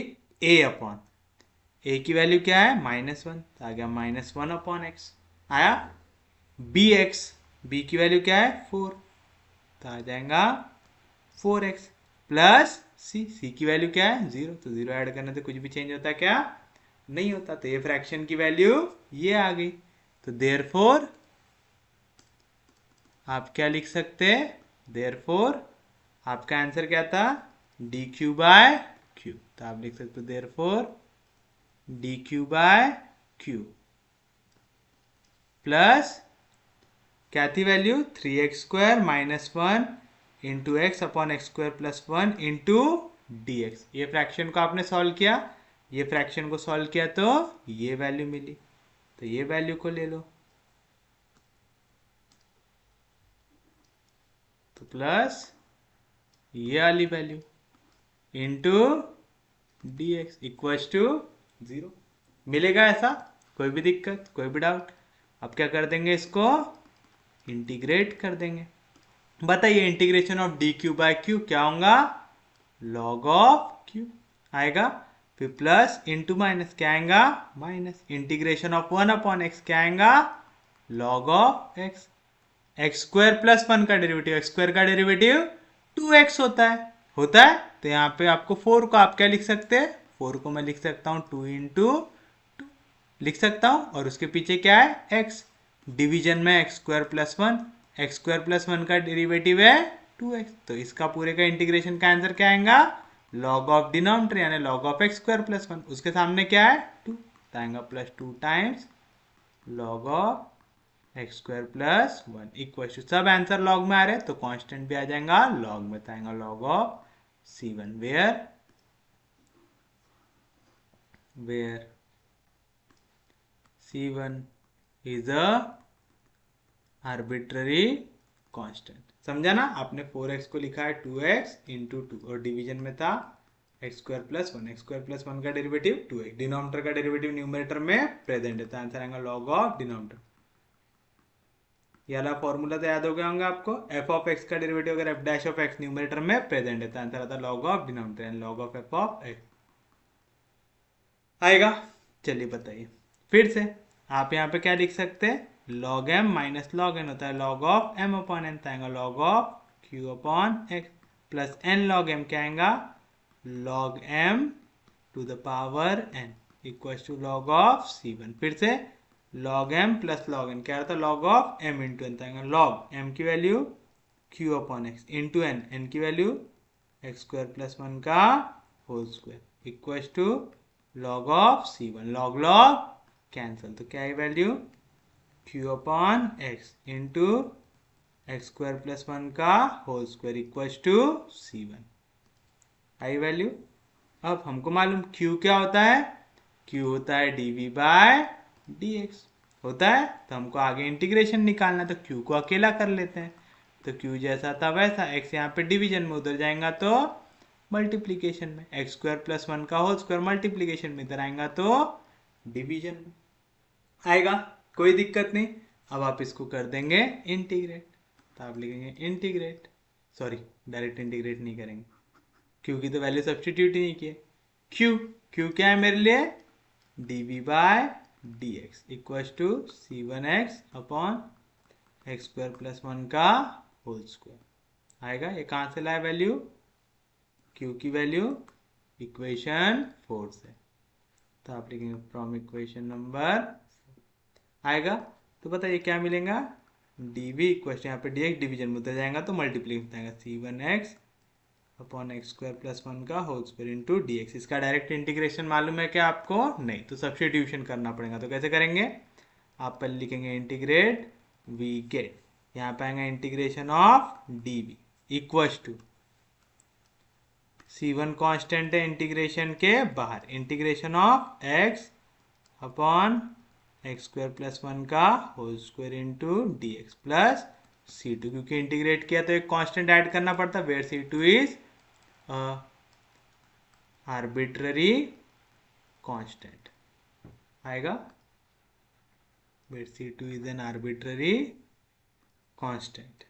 a की वैल्यू क्या है? -1 तो आ गया -1/x आया। b की वैल्यू क्या है? 4 तो आ जाएगा 4x प्लस c की वैल्यू क्या है? 0, तो 0 ऐड करने से कुछ भी चेंज होता है क्या? नहीं होता। तो ये फ्रैक्शन की वैल्यू ये आ गई, तो देयरफॉर आप क्या लिख सकते हैं? देयरफॉर आपका आंसर क्या था? dq/q, तो आप लिख सकते हो देयरफॉर dq/q प्लस क्या थी value? 3x² -1 into x/x² plus 1 into dx। ये फ्रैक्शन को आपने सॉल्व किया, ये फ्रैक्शन को सॉल्व किया तो ये वैल्यू मिली, तो ये वैल्यू को ले लो, तो प्लस ये वाली value into dx equals to 0। मिलेगा ऐसा? कोई भी दिक्कत, कोई भी डाउट? अब क्या कर देंगे, इसको इंटीग्रेट कर देंगे। बताइए integration of d q by q क्या होगा? लॉग ऑफ क्यू आएगा। फिर प्लस इंटू माइनस क्या आएगा? माइनस। इंटीग्रेशन ऑफ 1/x क्या आएगा? Log of x। X square plus 1 का डेरिवेटिव, एक्स स्क्वायर का डेरिवेटिव 2x होता है। तो यहाँ पे आपको 4 को आप क्या लिख सकते हैं? 4 को मैं लिख सकता हूँ 2 इंटू लिख सकता हूँ, और उसके पीछे क्या है? x। डिवीजन में x square plus 1, x square plus 1 का डेरिवेटिव है 2x। तो इसका पूरे का इंटीग्रेशन का आंसर क्या आएगा? लॉग ऑफ डिनोमिनेटर यानी log of x square plus 1, उसके सामने क्या है? 2, तो आएगा plus 2 times log of x square plus 1 equal to, सब आंसर लॉग में आ रहे हैं तो कांस्टेंट भी आ जाएगा लॉग में, तो आएगा log of c1 where c1 is a arbitrary constant। समझा ना? आपने 4x को लिखा है 2x इंटू 2 और डिवीजन में था x square plus 1, x square plus 1 का डेरिवेटिव 2x, डिनोमिनेटर का डेरिवेटिव न्यूमरेटर में प्रेजेंट है, तो आंसर आएगा लॉग ऑफ डिनोमिनेटर। ये वाला फॉर्मूला तो याद हो गया होगा आपको, एफ ऑफ एक्स का डेरिवेटिव अगर F dash of x numerator में प्रेजेंट है तो आंसर आता है log of denominator and log of F of x आएगा। चलिए बताइए फिर से, आप यहाँ पे क्या लिख सकते हैं? Log m minus log n होता है log of m upon n, तो आएगा log of q upon x plus n log m क्या आएगा? Log m to the power n equal to log of c1। फिर से log m plus log n क्या रहता है? Log of m into n, आएगा लॉग एम की value q upon x into n, n की वैल्यू एक्स स्क्वायर प्लस 1 का whole square equal to log of c1। Log log cancel, तो क्या है value? Q upon x into x square plus 1 का whole square equal to c1 आई value. अब हमको मालूम q क्या होता है? q होता है dv बाय dx होता है, तो हमको आगे इंटीग्रेशन निकालना है, तो q को अकेला कर लेते हैं। तो q जैसा था वैसा, x यहाँ पे डिवीजन में, उधर जाएगा तो मल्टीप्लीकेशन में, एक्स स्क्वायर प्लस 1 का होल स्क्वायर मल्टीप्लीकेशन में, इधर आएगा तो डिवीजन में आएगा, कोई दिक्कत नहीं। अब आप इसको कर देंगे इंटीग्रेट, तो आप लिखेंगे इंटीग्रेट, सॉरी डायरेक्ट इंटीग्रेट नहीं करेंगे क्योंकि तो वैल्यू सब्सटीट्यूट ही नहीं किए। क्यू क्या है मेरे लिए? dv by dx equal to c1x upon x square plus 1 का होल स्क्वायर आएगा। ये कहाँ से लाए वैल्यू? q की वैल्यू इक्वेशन 4 से, तो आप लिखेंगे फ्रॉम इक्वेशन नंबर आएगा। तो बताइए क्या मिलेगा? dv इक्वल यहाँ पे dx डिवीजन में उतर जाएगा तो मल्टीप्लीकेशन आएगा c1x upon x square plus 1 का होल स्क्वायर इंटू dx। इसका डायरेक्ट इंटीग्रेशन मालूम है क्या आपको? नहीं, तो सब्स्टिट्यूशन करना पड़ेगा। तो कैसे करेंगे? आप पहले लिखेंगे इंटीग्रेट वी गेट, यहाँ पे आएगा integration of dv equal to c1 constant है इंटीग्रेशन के बाहर, integration of x upon x square plus 1 का whole square into dx plus c2, क्योंकि इंटीग्रेट किया तो एक कांस्टेंट ऐड करना पड़ता, where c2 is arbitrary constant आएगा, where c2 is an arbitrary constant.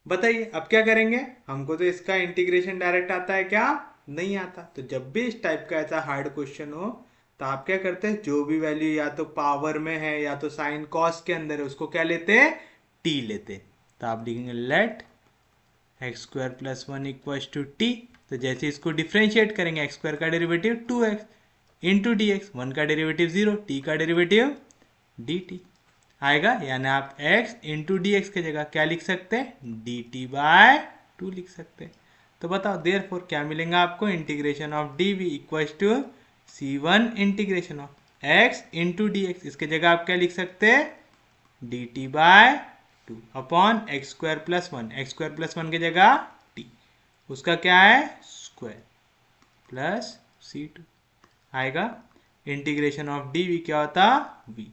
बताइए अब क्या करेंगे? हमको तो इसका इंटीग्रेशन डायरेक्ट आता है क्या? नहीं आता। तो जब भी इस टाइप का ऐसा हार्ड क्वेश्चन हो तो आप क्या करते हैं? जो भी वैल्यू या तो पावर में है या तो साइन कॉस के अंदर है उसको क्या लेते हैं? टी लेते। तो आप लिखेंगे let x square plus 1 equal to t. तो जैसे इसको डिफ्रेंशिएट करेंगे, एक्स स्क्वायर का derivative 2x into D x, 1 का डेरिवेटिव 0, t का डेरिवेटिव dt आएगा, यानी आप x इंटू डी एक्स की जगह क्या लिख सकते हैं? dt बाय 2 लिख सकते हैं। तो बताओ देयरफॉर क्या मिलेगा आपको? Integration of dv equal to c1 integration of x into D x, इसके जगह आप क्या लिख सकते हैं? dt by 2 upon x square plus 1, x square plus 1 की जगह t, उसका क्या है? स्क्वायर प्लस c2 आएगा। इंटीग्रेशन ऑफ dv क्या होता? v,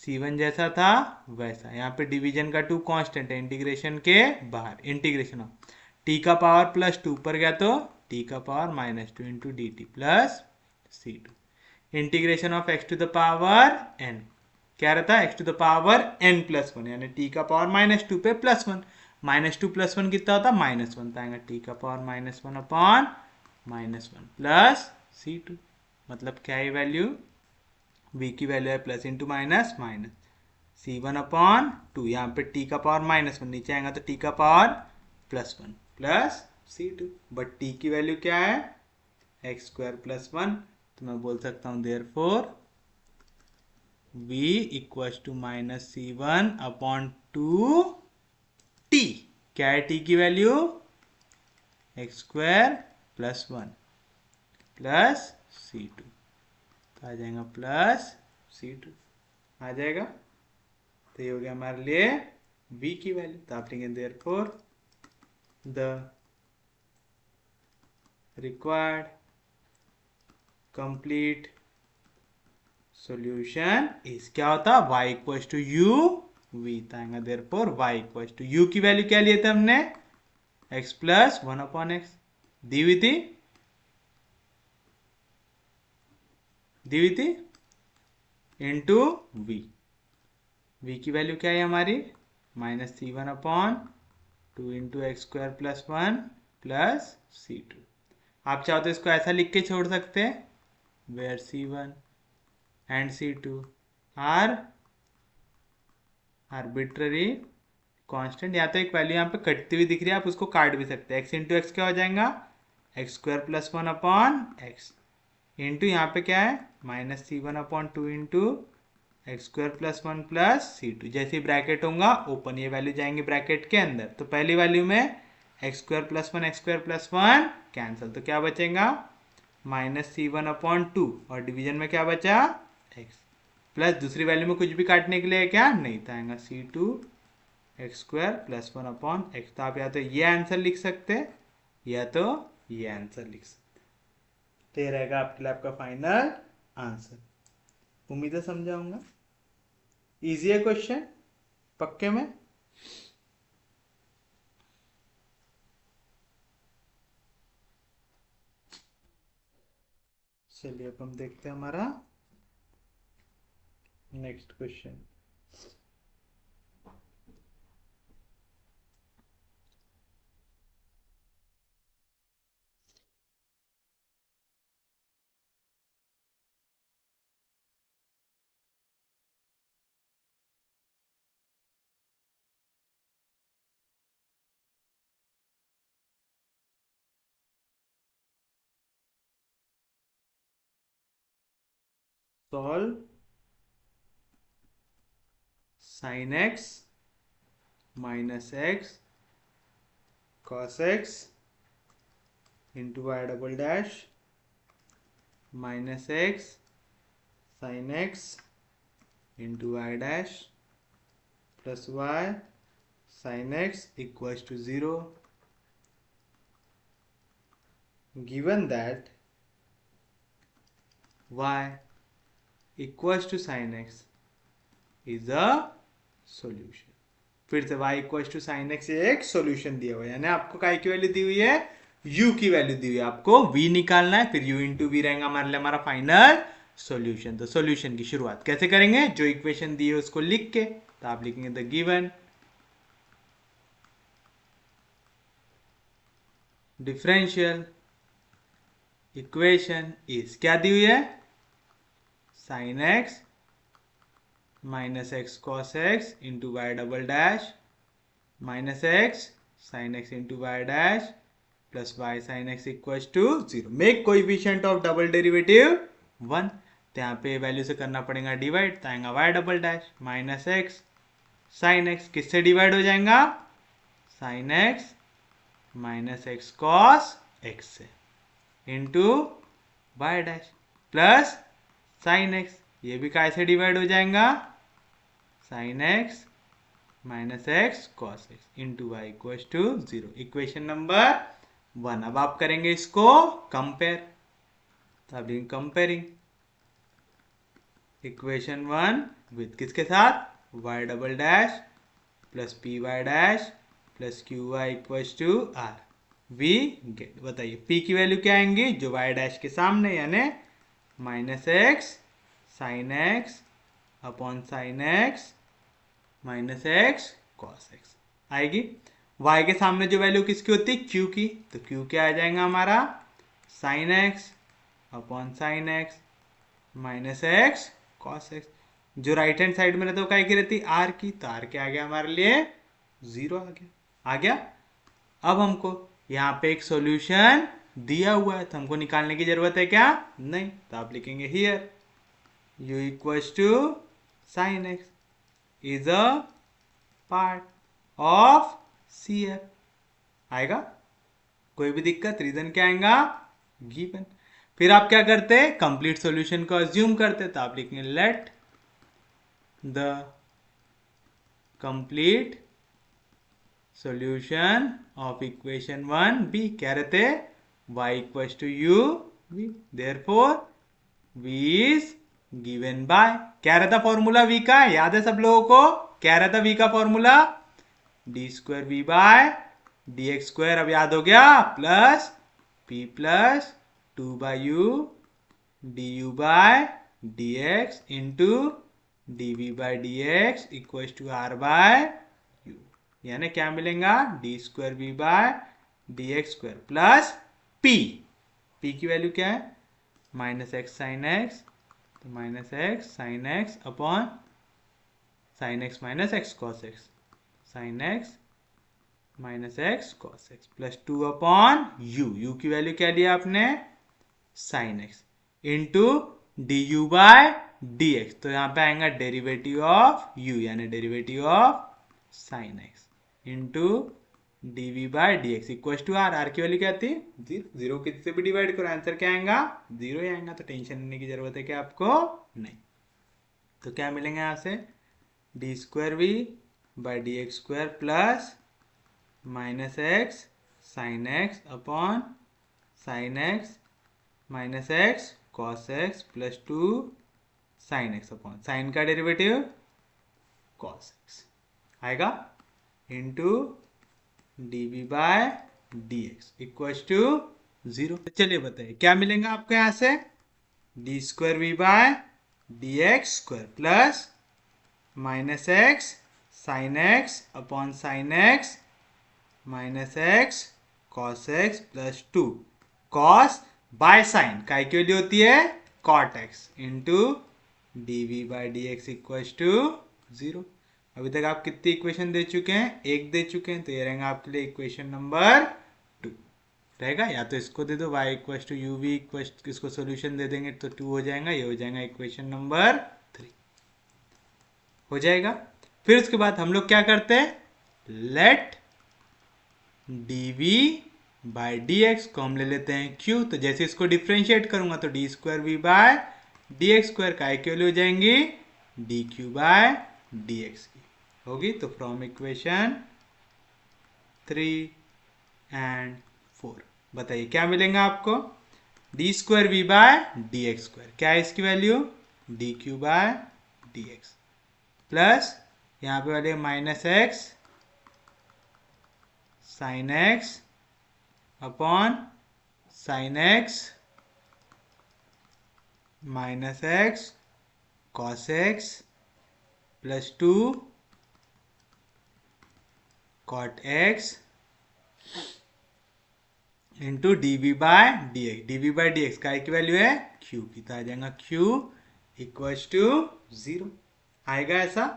c1 जैसा था वैसा, यहाँ पे डिवीजन का 2 कांस्टेंट है इंटीग्रेशन के बाहर, इंटीग्रेशन ऑफ टी का पावर प्लस टू पर गया तो टी का power minus two into d t plus C two. Integration of x to the power n क्या रहता है, x to the power N plus one, यानी टी का पावर माइनस टू पे plus one, minus two plus one कितना होता है minus one, आएगा टी का power minus one upon minus one plus C to. मतलब क्या है वैल्यू, v की वैल्यू है plus into minus minus C one upon to, यहाँ पे t का पावर माइनस वन, नीचे आएगा तो t का power plus one plus C two. But t की वैल्यू क्या है एक्स स्क्वायर प्लस वन, तो मैं बोल सकता हूँ therefore v equal to minus C one upon two t. क्या है t की value x square plus one plus सी टू, तो आ जाएगा प्लस सी टू आ जाएगा। तो ये हो गया हमारे लिए v की वैल्यू। तो आप लिखेंगे therefore the required complete solution is क्या होता है y equal to u v, आएगा therefore y equal to u की वैल्यू क्या लिए थे हमने x plus one upon X दी हुई थी इंटू v की वैल्यू क्या है हमारी माइनस सी one upon two into x square plus one plus सी टू। आप चाहो तो इसको ऐसा लिख के छोड़ सकते हैं where c one and c two are arbitrary constant, या तो एक वैल्यू यहाँ पे कटती हुई दिख रही है आप उसको काट भी सकते हैं, एक्स इंटू एक्स क्या हो जाएगा x square plus one upon x into यहाँ पे क्या है माइनस सी one upon two into x square plus one plus सी टू। जैसे ही ब्रैकेट होगा ओपन, ये वैल्यू जाएंगे ब्रैकेट के अंदर, तो पहली वैल्यू में x square plus one cancel, तो क्या बचेगा माइनस सी वन अपॉन टू, और डिवीजन में क्या बचा एक्स, प्लस दूसरी वैल्यू में कुछ भी काटने के लिए क्या नहीं था, आएगा C two X square plus one upon X. तो आप या तो ये आंसर लिख सकते हैं या तो ये आंसर लिख सकते हैं, तो ये रहेगा आपके लिए आपका फाइनल आंसर। उम्मीद है समझाऊंगा, इजी है क्वेश्चन पक्के में। चलिए अब हम देखते हैं हमारा next question. Solve sine x minus x cos x into Y double dash minus x sine x into Y dash plus Y sine x equals to 0 given that y equals to sin x is a solution। फिर से y equals to sin x एक solution दिया हुआ है, यानी आपको काय की वैल्यू दी हुई है u की वैल्यू दी हुई है, आपको v निकालना है, फिर u इंटू v रहेगा हमारे लिए हमारा फाइनल सॉल्यूशन। तो सॉल्यूशन की शुरुआत कैसे करेंगे, जो इक्वेशन दी है उसको लिख के, तो आप लिखेंगे the given differential equation is क्या दी हुई है sine x minus x cos x into Y double dash minus x sine x into Y dash plus Y sine x equal to 0। Make coefficient of double derivative 1, तो यहाँ पे value से करना पड़ेगा डिवाइड, तो आएगा Y double dash minus x sine X किससे divide हो जाएगा sine x minus x cos X से into Y dash plus sine x, ये भी कैसे डिवाइड हो जाएगा sine x minus x cos x into Y equal to 0। Equation number 1। अब आप करेंगे इसको कंपेयर, तो आप लिखेंगे कंपेयरिंग इक्वेशन 1 विथ किसके साथ y double dash plus p y dash plus q y equal to r. We get. बताइए पी की वैल्यू क्या आएंगी, जो वाई डैश के सामने, यानी minus x sine x upon sine x minus x cos x आएगी। y के सामने जो वैल्यू किसकी होती है, q की, तो q क्या आ जाएगा हमारा, sign x upon sine x minus x cos x. जो राइट हैंड साइड में रहता है वो क्या की रहती है, r की, तो r क्या आ गया हमारे लिए, 0 आ गया। आ गया। अब हमको यहाँ पे एक सॉल्यूशन दिया हुआ है, तो हमको निकालने की जरूरत है क्या, नहीं, तो आप लिखेंगे here u equals to sine x is a part of C F. आएगा, कोई भी दिक्कत, रीजन क्या आएगा, गिवन। फिर आप क्या करते हैं, कंप्लीट सॉल्यूशन को अज्यूम करते, तो आप लिखेंगे let the complete solution of equation 1 be, क्या रहते, y equals to u v, therefore v is given by, क्या रहता फॉर्मूला v का, याद है सब लोगों को, क्या रहता v का formula, d square v by D x square, अब याद हो गया, plus p plus 2 by u d u by D x into d v by D x equal to r by u, यानी क्या मिलेगा, d square v by D x square plus p, p की value क्या है, minus x sine x, तो minus x sine x upon sine x minus x cos x, sine x minus x cos x plus 2 upon u, u की value क्या लिया आपने, sine x into d u by D x, तो यहां पे आएगा derivative of u, यानी derivative of sine x into d v by D x equal to r, r की वैल्यू क्या थी, जीरो, जीरो किसी से भी डिवाइड करो आंसर क्या आएगा, जीरो ही आएगा, तो टेंशन लेने की जरूरत है क्या आपको, नहीं। तो क्या मिलेंगे यहां से, d square v by D x square plus minus x sine x upon sine x minus x cos x plus 2 sine x upon sine का डेरिवेटिव कॉस एक्स आएगा into d v by D x equal to 0। चलिए बताइए क्या मिलेगा आपको यहां से, d square v by D x square plus minus x sine x upon sine x minus x cos x plus 2 cos by sine काय की value होती है, cot x into d v by D x equal to 0। अभी तक आप कितनी equation दे चुके हैं, एक दे चुके हैं, तो ये रहेगा आपके लिए इक्वेशन नंबर 2 रहेगा, या तो इसको दे दो y equal to you V equal, इसको सोल्यूशन दे देंगे तो 2 हो जाएगा, ये हो जाएगा इक्वेशन नंबर 3 हो जाएगा। फिर उसके बाद हम लोग क्या करते हैं, let d v by D x को हम ले लेते हैं q, तो जैसे इसको डिफ्रेंशिएट करूंगा तो d square v by D x square काय की वैल्यू हो जाएंगी, d q by D x की होगी। तो फ्रॉम इक्वेशन 3 एंड 4 बताइए क्या मिलेगा आपको, d square v by D x square, क्या है इसकी value, d q by D x plus यहाँ पे वाले minus x sine x upon sine x minus x cos x plus 2 cot x into d v by D x, d v by D x का की value है Q की, तो आ जाएगा क्यू इक्व टू 0 आएगा ऐसा।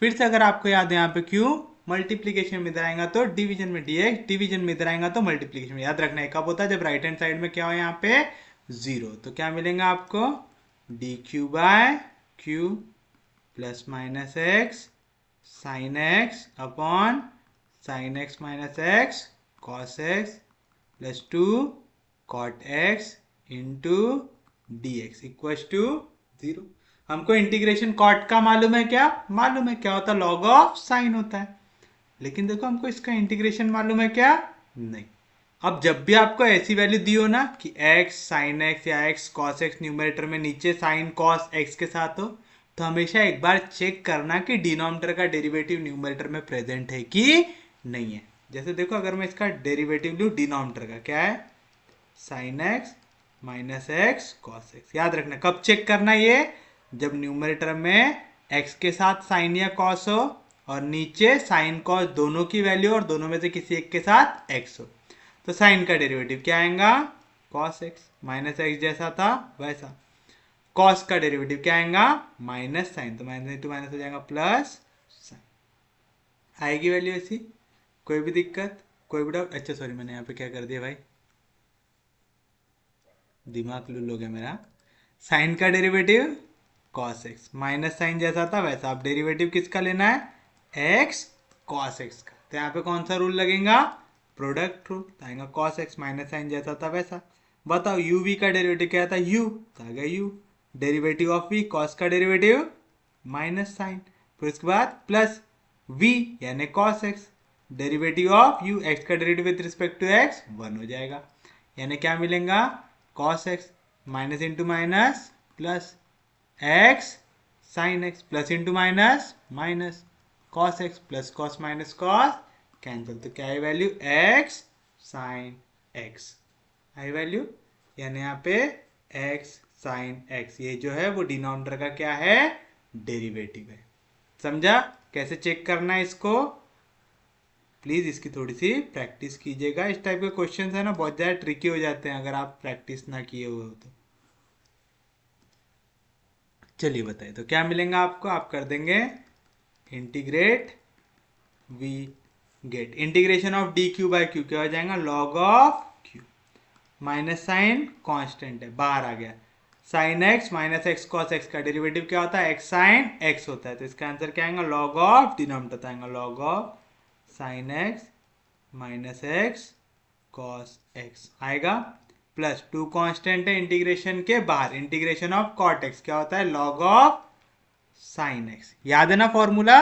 फिर से अगर आपको याद है यहाँ पे क्यू मल्टीप्लीकेशन में इधर आएगा तो डिवीजन में dx, डिवीजन में इधर आएगा तो मल्टीप्लीकेशन में, याद रखना है कब होता है, जब राइट हैंड साइड में क्या हो यहाँ पे 0, तो क्या मिलेगा आपको, d q by q plus minus x sine x upon sine x minus x cos x plus 2 cot x into D x equal to 0। हमको इंटीग्रेशन कॉट का मालूम है, क्या मालूम है, क्या होता है, लॉग ऑफ साइन होता है, लेकिन देखो हमको इसका इंटीग्रेशन मालूम है क्या, नहीं। अब जब भी आपको ऐसी वैल्यू दी हो ना कि x साइन एक्स या x कॉस एक्स न्यूमरेटर में नीचे साइन कॉस एक्स के साथ हो, तो हमेशा एक बार चेक करना कि डिनोमिनेटर का डेरिवेटिव न्यूमरेटर में प्रेजेंट है कि नहीं है। जैसे देखो अगर मैं इसका डेरिवेटिव लूँ डिनोमिनेटर का, क्या है sine x minus x cos x. याद रखना कब चेक करना ये, जब न्यूमरेटर में एक्स के साथ साइन या कॉस हो और नीचे साइन कॉस दोनों की वैल्यू और दोनों में से किसी एक के साथ एक्स हो। तो साइन का डेरिवेटिव क्या आएगा कॉस एक्स, माइनस एक्स जैसा था वैसा। कॉस का डेरिवेटिव क्या आएगा माइनस साइन, तो माइनस इंटू माइनस हो जाएगा प्लस साइन। आएगी वैल्यू ऐसी, कोई भी दिक्कत कोई भी डाउट? अच्छा सॉरी मैंने यहाँ पे क्या कर दिया भाई, दिमाग लूल हो गया मेरा। साइन का derivative cos x, minus sign जैसा था वैसा। अब डेरिवेटिव किसका लेना है एक्स कॉस एक्स का, तो यहाँ पे कौन सा रूल लगेगा प्रोडक्ट रूल, तो आएगा कॉस एक्स माइनस साइन जैसा था वैसा। बताओ यू वी का डेरिवेटिव क्या था यू, तो आ गया U. Derivative of V cos का डेरिवेटिव माइनस साइन, फिर उसके बाद प्लस वी यानी cos X, derivative of U X का derivative with respect to X 1 हो जाएगा। यानी क्या मिलेगा cos x minus into minus plus X sine X plus into minus minus cos x plus cos minus cos cancel, तो क्या है value X sine X I value. यानी यहाँ पे एक्स साइन एक्स ये जो है वो डिनोमिनेटर का क्या है डेरिवेटिव है। समझा कैसे चेक करना है इसको? प्लीज इसकी थोड़ी सी प्रैक्टिस कीजिएगा। इस टाइप के क्वेश्चंस है ना बहुत ज़्यादा ट्रिकी हो जाते हैं अगर आप प्रैक्टिस ना किए हुए हो तो। चलिए बताइए तो क्या मिलेगा आपको, आप कर देंगे integrate we get integration of d q by q, क्या हो जाएगा log of q, minus sine constant है बाहर आ गया, sine x minus x cos x का डेरिवेटिव क्या होता है एक्स साइन एक्स होता है, तो इसका आंसर क्या आएगा लॉग ऑफ डिनोमिनेटर आएगा log of sine x minus x cos x आएगा, प्लस 2 कांस्टेंट है इंटीग्रेशन के बाहर, इंटीग्रेशन ऑफ कॉट एक्स क्या होता है लॉग ऑफ साइन एक्स। याद है ना फॉर्मूला,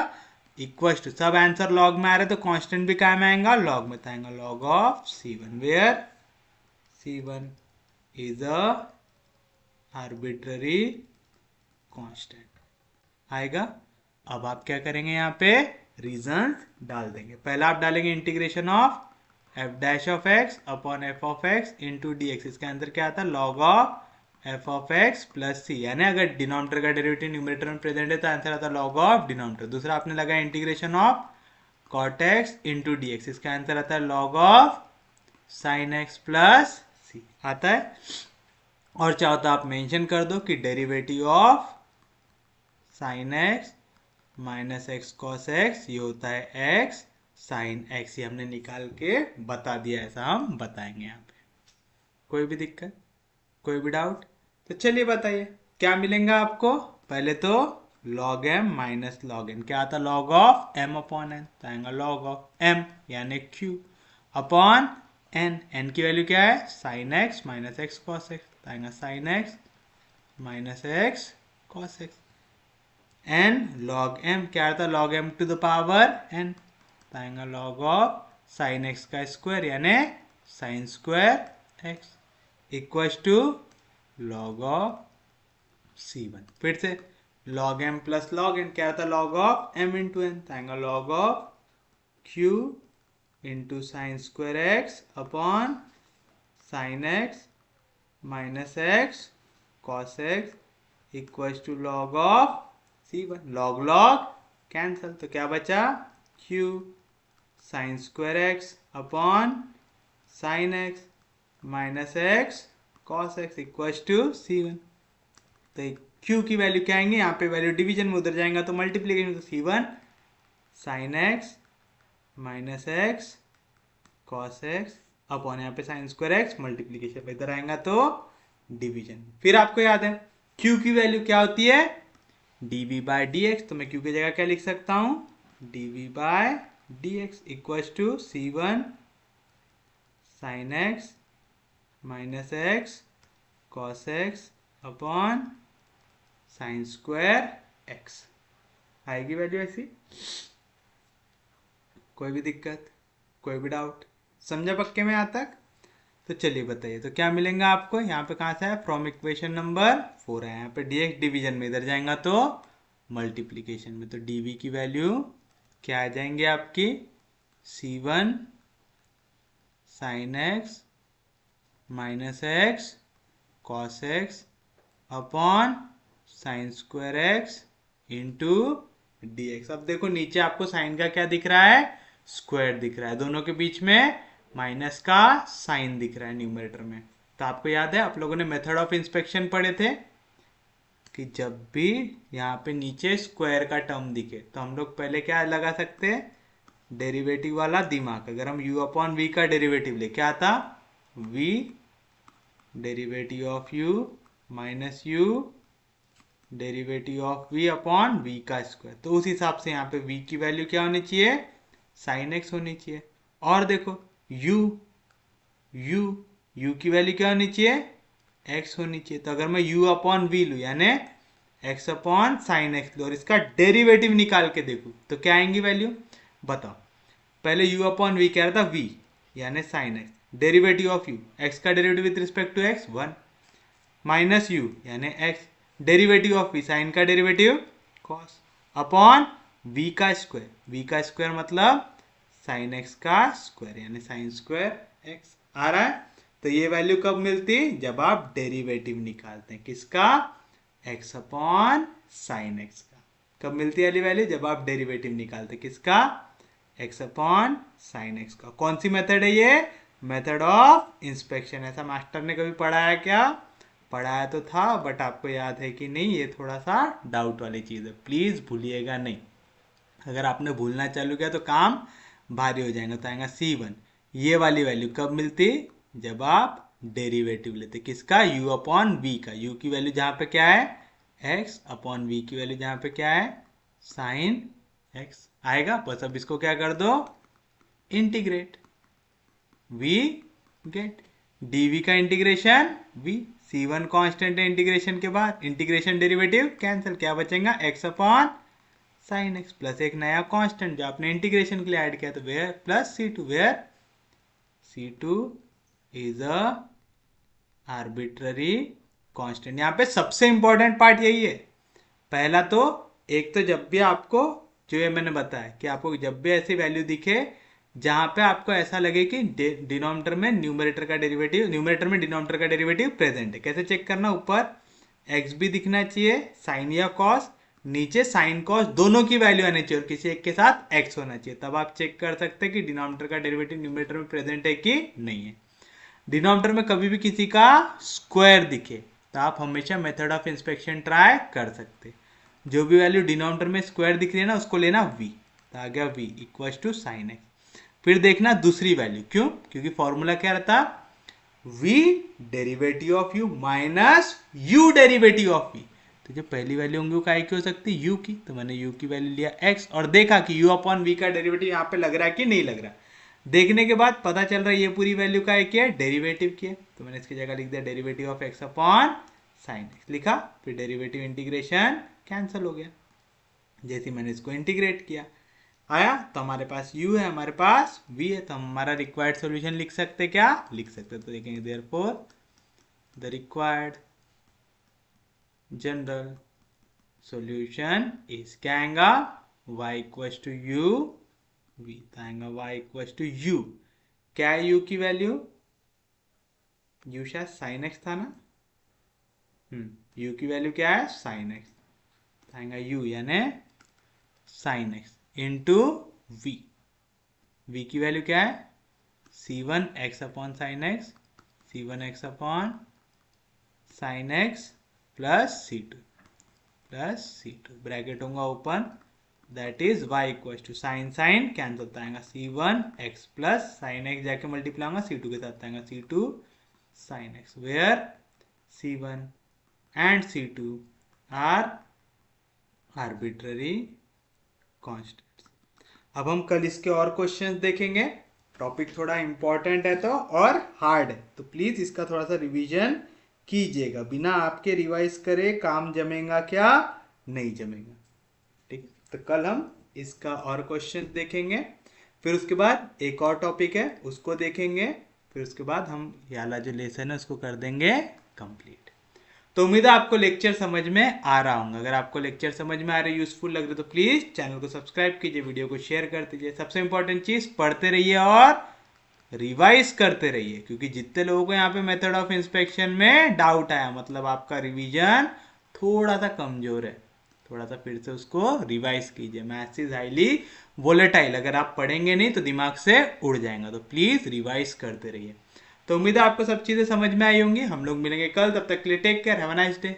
इक्वल टू सब आंसर लॉग में आ रहा है तो कांस्टेंट भी क्या में आएगा लॉग में, तो आएगा log of c1 where c1 is a arbitrary constant आएगा। अब आप क्या करेंगे यहाँ पे रीजन डाल देंगे। पहला आप डालेंगे integration of F dash of X upon F of X into D X, इसका आंसर क्या आता है log of F of X plus C, यानी अगर डिनोमिनेटर का डेरिवेटिव न्यूमरेटर में प्रेजेंट है तो आंसर आता है लॉग ऑफ डिनोमिनेटर। दूसरा आपने लगाया integration of cot x into D X, इसका आंसर आता है log of sine X plus C आता है। और चाहो तो आप मेंशन कर दो कि derivative of sine x minus x cos x ये होता है एक्स साइन एक्स, ये हमने निकाल के बता दिया, ऐसा हम बताएंगे यहाँ पे। कोई भी दिक्कत कोई भी डाउट? तो चलिए बताइए क्या मिलेगा आपको। पहले तो log m minus log n, क्या आता log of m upon n, तो आएगा लॉग ऑफ एम यानी क्यू अपॉन एन, एन की वैल्यू क्या है sine x minus x cos x, तो आएगा sine x minus x cos x, n log m क्या आता log m to the power n, तो आएगा लॉग ऑफ साइन एक्स का स्क्वायर यानी sine square x equals to log of c1। फिर से log m plus log n क्या आता log of m into n, तो आएगा log of q into sine square x upon sine x minus x cos x equals to log of c1। Log log cancel, तो क्या बचा q sine square x upon sine x minus x cos x equals to c1। तो q की value क्या आएंगे यहाँ पे value division में उधर जाएगा तो मल्टीप्लीकेशन, तो c1 sine x minus x cos x upon यहाँ पे साइन स्क्वायर एक्स मल्टीप्लीकेशन इधर आएगा तो डिवीजन। फिर आपको याद है q की वैल्यू क्या होती है dv बाय dx, तो मैं q की जगह क्या लिख सकता हूँ dv by dx equals to c1 sine x minus x cos x upon sine square x आएगी वैल्यू ऐसी। कोई भी दिक्कत कोई भी डाउट? समझा पक्के में यहाँ तक? तो चलिए बताइए तो क्या मिलेगा आपको। यहाँ पे कहाँ से है फ्रॉम इक्वेशन नंबर 4 है, यहाँ पे dx डिवीजन में इधर जाएगा तो मल्टीप्लीकेशन में, तो dv की वैल्यू क्या आ जाएंगे आपकी c1 sine x minus x cos x upon sine square x into D x. अब देखो नीचे आपको साइन का क्या दिख रहा है, स्क्वायर दिख रहा है, दोनों के बीच में माइनस का साइन दिख रहा है न्यूमरेटर में। तो आपको याद है आप लोगों ने मेथड ऑफ इंस्पेक्शन पढ़े थे कि जब भी यहाँ पे नीचे स्क्वायर का टर्म दिखे तो हम लोग पहले क्या लगा सकते हैं, डेरिवेटिव वाला दिमाग। अगर हम u अपॉन वी का डेरिवेटिव ले, क्या था, v derivative of u minus u derivative of v upon v का स्क्वायर। तो उस हिसाब से यहाँ पे v की वैल्यू क्या होनी चाहिए, साइन x होनी चाहिए। और देखो u की वैल्यू क्या होनी चाहिए, x होनी चाहिए। तो अगर मैं u अपॉन v लूँ यानी x अपॉन साइन एक्स लूँ और इसका डेरिवेटिव निकाल के देखूँ तो क्या आएंगी वैल्यू, बताओ। पहले u अपॉन v क्या रहता, v यानी sine x, derivative of u, x का derivative with respect to x 1 minus u यानी x, derivative of v sine का डेरिवेटिव cos अपॉन v का स्क्वायर मतलब साइन x का स्क्वायर यानी साइन स्क्वायर x आ रहा है। तो ये वैल्यू कब मिलती, जब आप डेरिवेटिव निकालते हैं, किसका, x अपॉन साइन x का। कब मिलती है वाली वैल्यू, जब आप डेरिवेटिव निकालते हैं, किसका, x अपॉन साइन x का। कौन सी मेथड है ये, मेथड ऑफ इंस्पेक्शन। ऐसा मास्टर ने कभी पढ़ाया क्या, पढ़ाया तो था बट आपको याद है कि नहीं, ये थोड़ा सा डाउट वाली चीज़ है, प्लीज़ भूलिएगा नहीं। अगर आपने भूलना चालू किया तो काम भारी हो जाएगा। तो आएगा C1। ये वाली वैल्यू कब मिलती, जब आप डेरिवेटिव लेते, किसका, u अपॉन वी का। u की वैल्यू जहाँ पे क्या है, x अपॉन v की वैल्यू जहाँ पे क्या है, साइन x आएगा। बस अब इसको क्या कर दो, इंटीग्रेट, v गेट dv का इंटीग्रेशन v, C1 कांस्टेंट है इंटीग्रेशन के बाद, इंटीग्रेशन डेरिवेटिव कैंसिल, क्या बचेगा, x upon sine x plus एक नया कांस्टेंट जो आपने इंटीग्रेशन के लिए ऐड किया, तो where plus C2, where C2 is a arbitrary constant. यहाँ पे सबसे इंपॉर्टेंट पार्ट यही है। पहला तो एक तो जब भी आपको, जो ये मैंने बताया कि आपको जब भी ऐसी वैल्यू दिखे जहां पे आपको ऐसा लगे कि डिनोमिनेटर में न्यूमरेटर का डेरिवेटिव, न्यूमरेटर में डिनोमिनेटर का डेरिवेटिव प्रेजेंट है, कैसे चेक करना, ऊपर x भी दिखना चाहिए साइन या कॉस, नीचे साइन कॉस दोनों की वैल्यू आनी चाहिए और किसी एक के साथ x होना चाहिए। तब आप चेक कर सकते हैं कि डिनोमिनेटर का डेरिवेटिव न्यूमरेटर में प्रेजेंट है कि नहीं है। डिनोमिनेटर में कभी भी किसी का स्क्वायर दिखे तो आप हमेशा मेथड ऑफ इंस्पेक्शन ट्राई कर सकते। जो भी वैल्यू डिनोमिनेटर में स्क्वायर दिख रही है ना, उसको लेना v, तो आ गया v equal to sine x. फिर देखना दूसरी वैल्यू, क्यों, क्योंकि फॉर्मूला क्या रहता, v derivative of u minus u derivative of v। तो जो पहली वैल्यू होंगी वो काय की हो सकती है, u की, तो मैंने u की वैल्यू लिया x और देखा कि u अपॉन v का डेरिवेटिव यहाँ पे लग रहा है कि नहीं लग रहा। देखने के बाद पता चल रहा है ये पूरी वैल्यू का है, क्या, डेरिवेटिव की है, तो मैंने इसकी जगह लिख दिया derivative of x upon sine x लिखा। फिर डेरिवेटिव इंटीग्रेशन कैंसिल हो गया, जैसे मैंने इसको इंटीग्रेट किया आया, तो हमारे पास u है, हमारे पास v है, तो हमारा रिक्वायर्ड सॉल्यूशन लिख सकते, क्या लिख सकते, तो देखेंगे therefore the required general solution is, क्या आएगा, y equals to u v, आएगा y इक्वल्स टू u, क्या है u की वैल्यू, u शायद साइन x था ना, u की वैल्यू क्या है, साइन x, आएगा u यानी sine x into v, v की वैल्यू क्या है, C1 x upon sine x, C1 x upon sine x plus C2 bracket होगा open, that is y equal to sine cancel होता है C1 x plus sine x जाके multiply होगा C2 के साथ आएगा C2 sine x, where C1 and C2 are arbitrary constants. अब हम कल इसके और क्वेश्चंस देखेंगे, टॉपिक थोड़ा इंपॉर्टेंट है तो और हार्ड है, तो प्लीज इसका थोड़ा सा रिवीजन कीजिएगा, बिना आपके रिवाइज करे काम जमेगा क्या, नहीं जमेगा, ठीक है। तो कल हम इसका और क्वेश्चन देखेंगे, फिर उसके बाद एक और टॉपिक है उसको देखेंगे, फिर उसके बाद हम ये वाला जो लेसन है उसको कर देंगे कंप्लीट। तो उम्मीद है आपको लेक्चर समझ में आ रहा होगा। अगर आपको लेक्चर समझ में आ रहे, यूजफुल लग रहे तो प्लीज चैनल को सब्सक्राइब कीजिए, वीडियो को शेयर कर दीजिए। सबसे इंपॉर्टेंट चीज, पढ़ते रहिए और रिवाइज करते रहिए, क्योंकि जितने लोगों को यहाँ पे मेथड ऑफ इंस्पेक्शन में डाउट आया मतलब आपका रिवीजन थोड़ा सा कमजोर है, थोड़ा सा फिर से उसको रिवाइज कीजिए। मैथ्स इज हाईली वोलेटाइल, अगर आप पढ़ेंगे नहीं तो दिमाग से उड़ जाएगा, तो प्लीज रिवाइज करते रहिए। तो उम्मीद है आपको सब चीजें समझ में आई होंगी। हम लोग मिलेंगे कल, तब तक के लिए take care, have a nice day.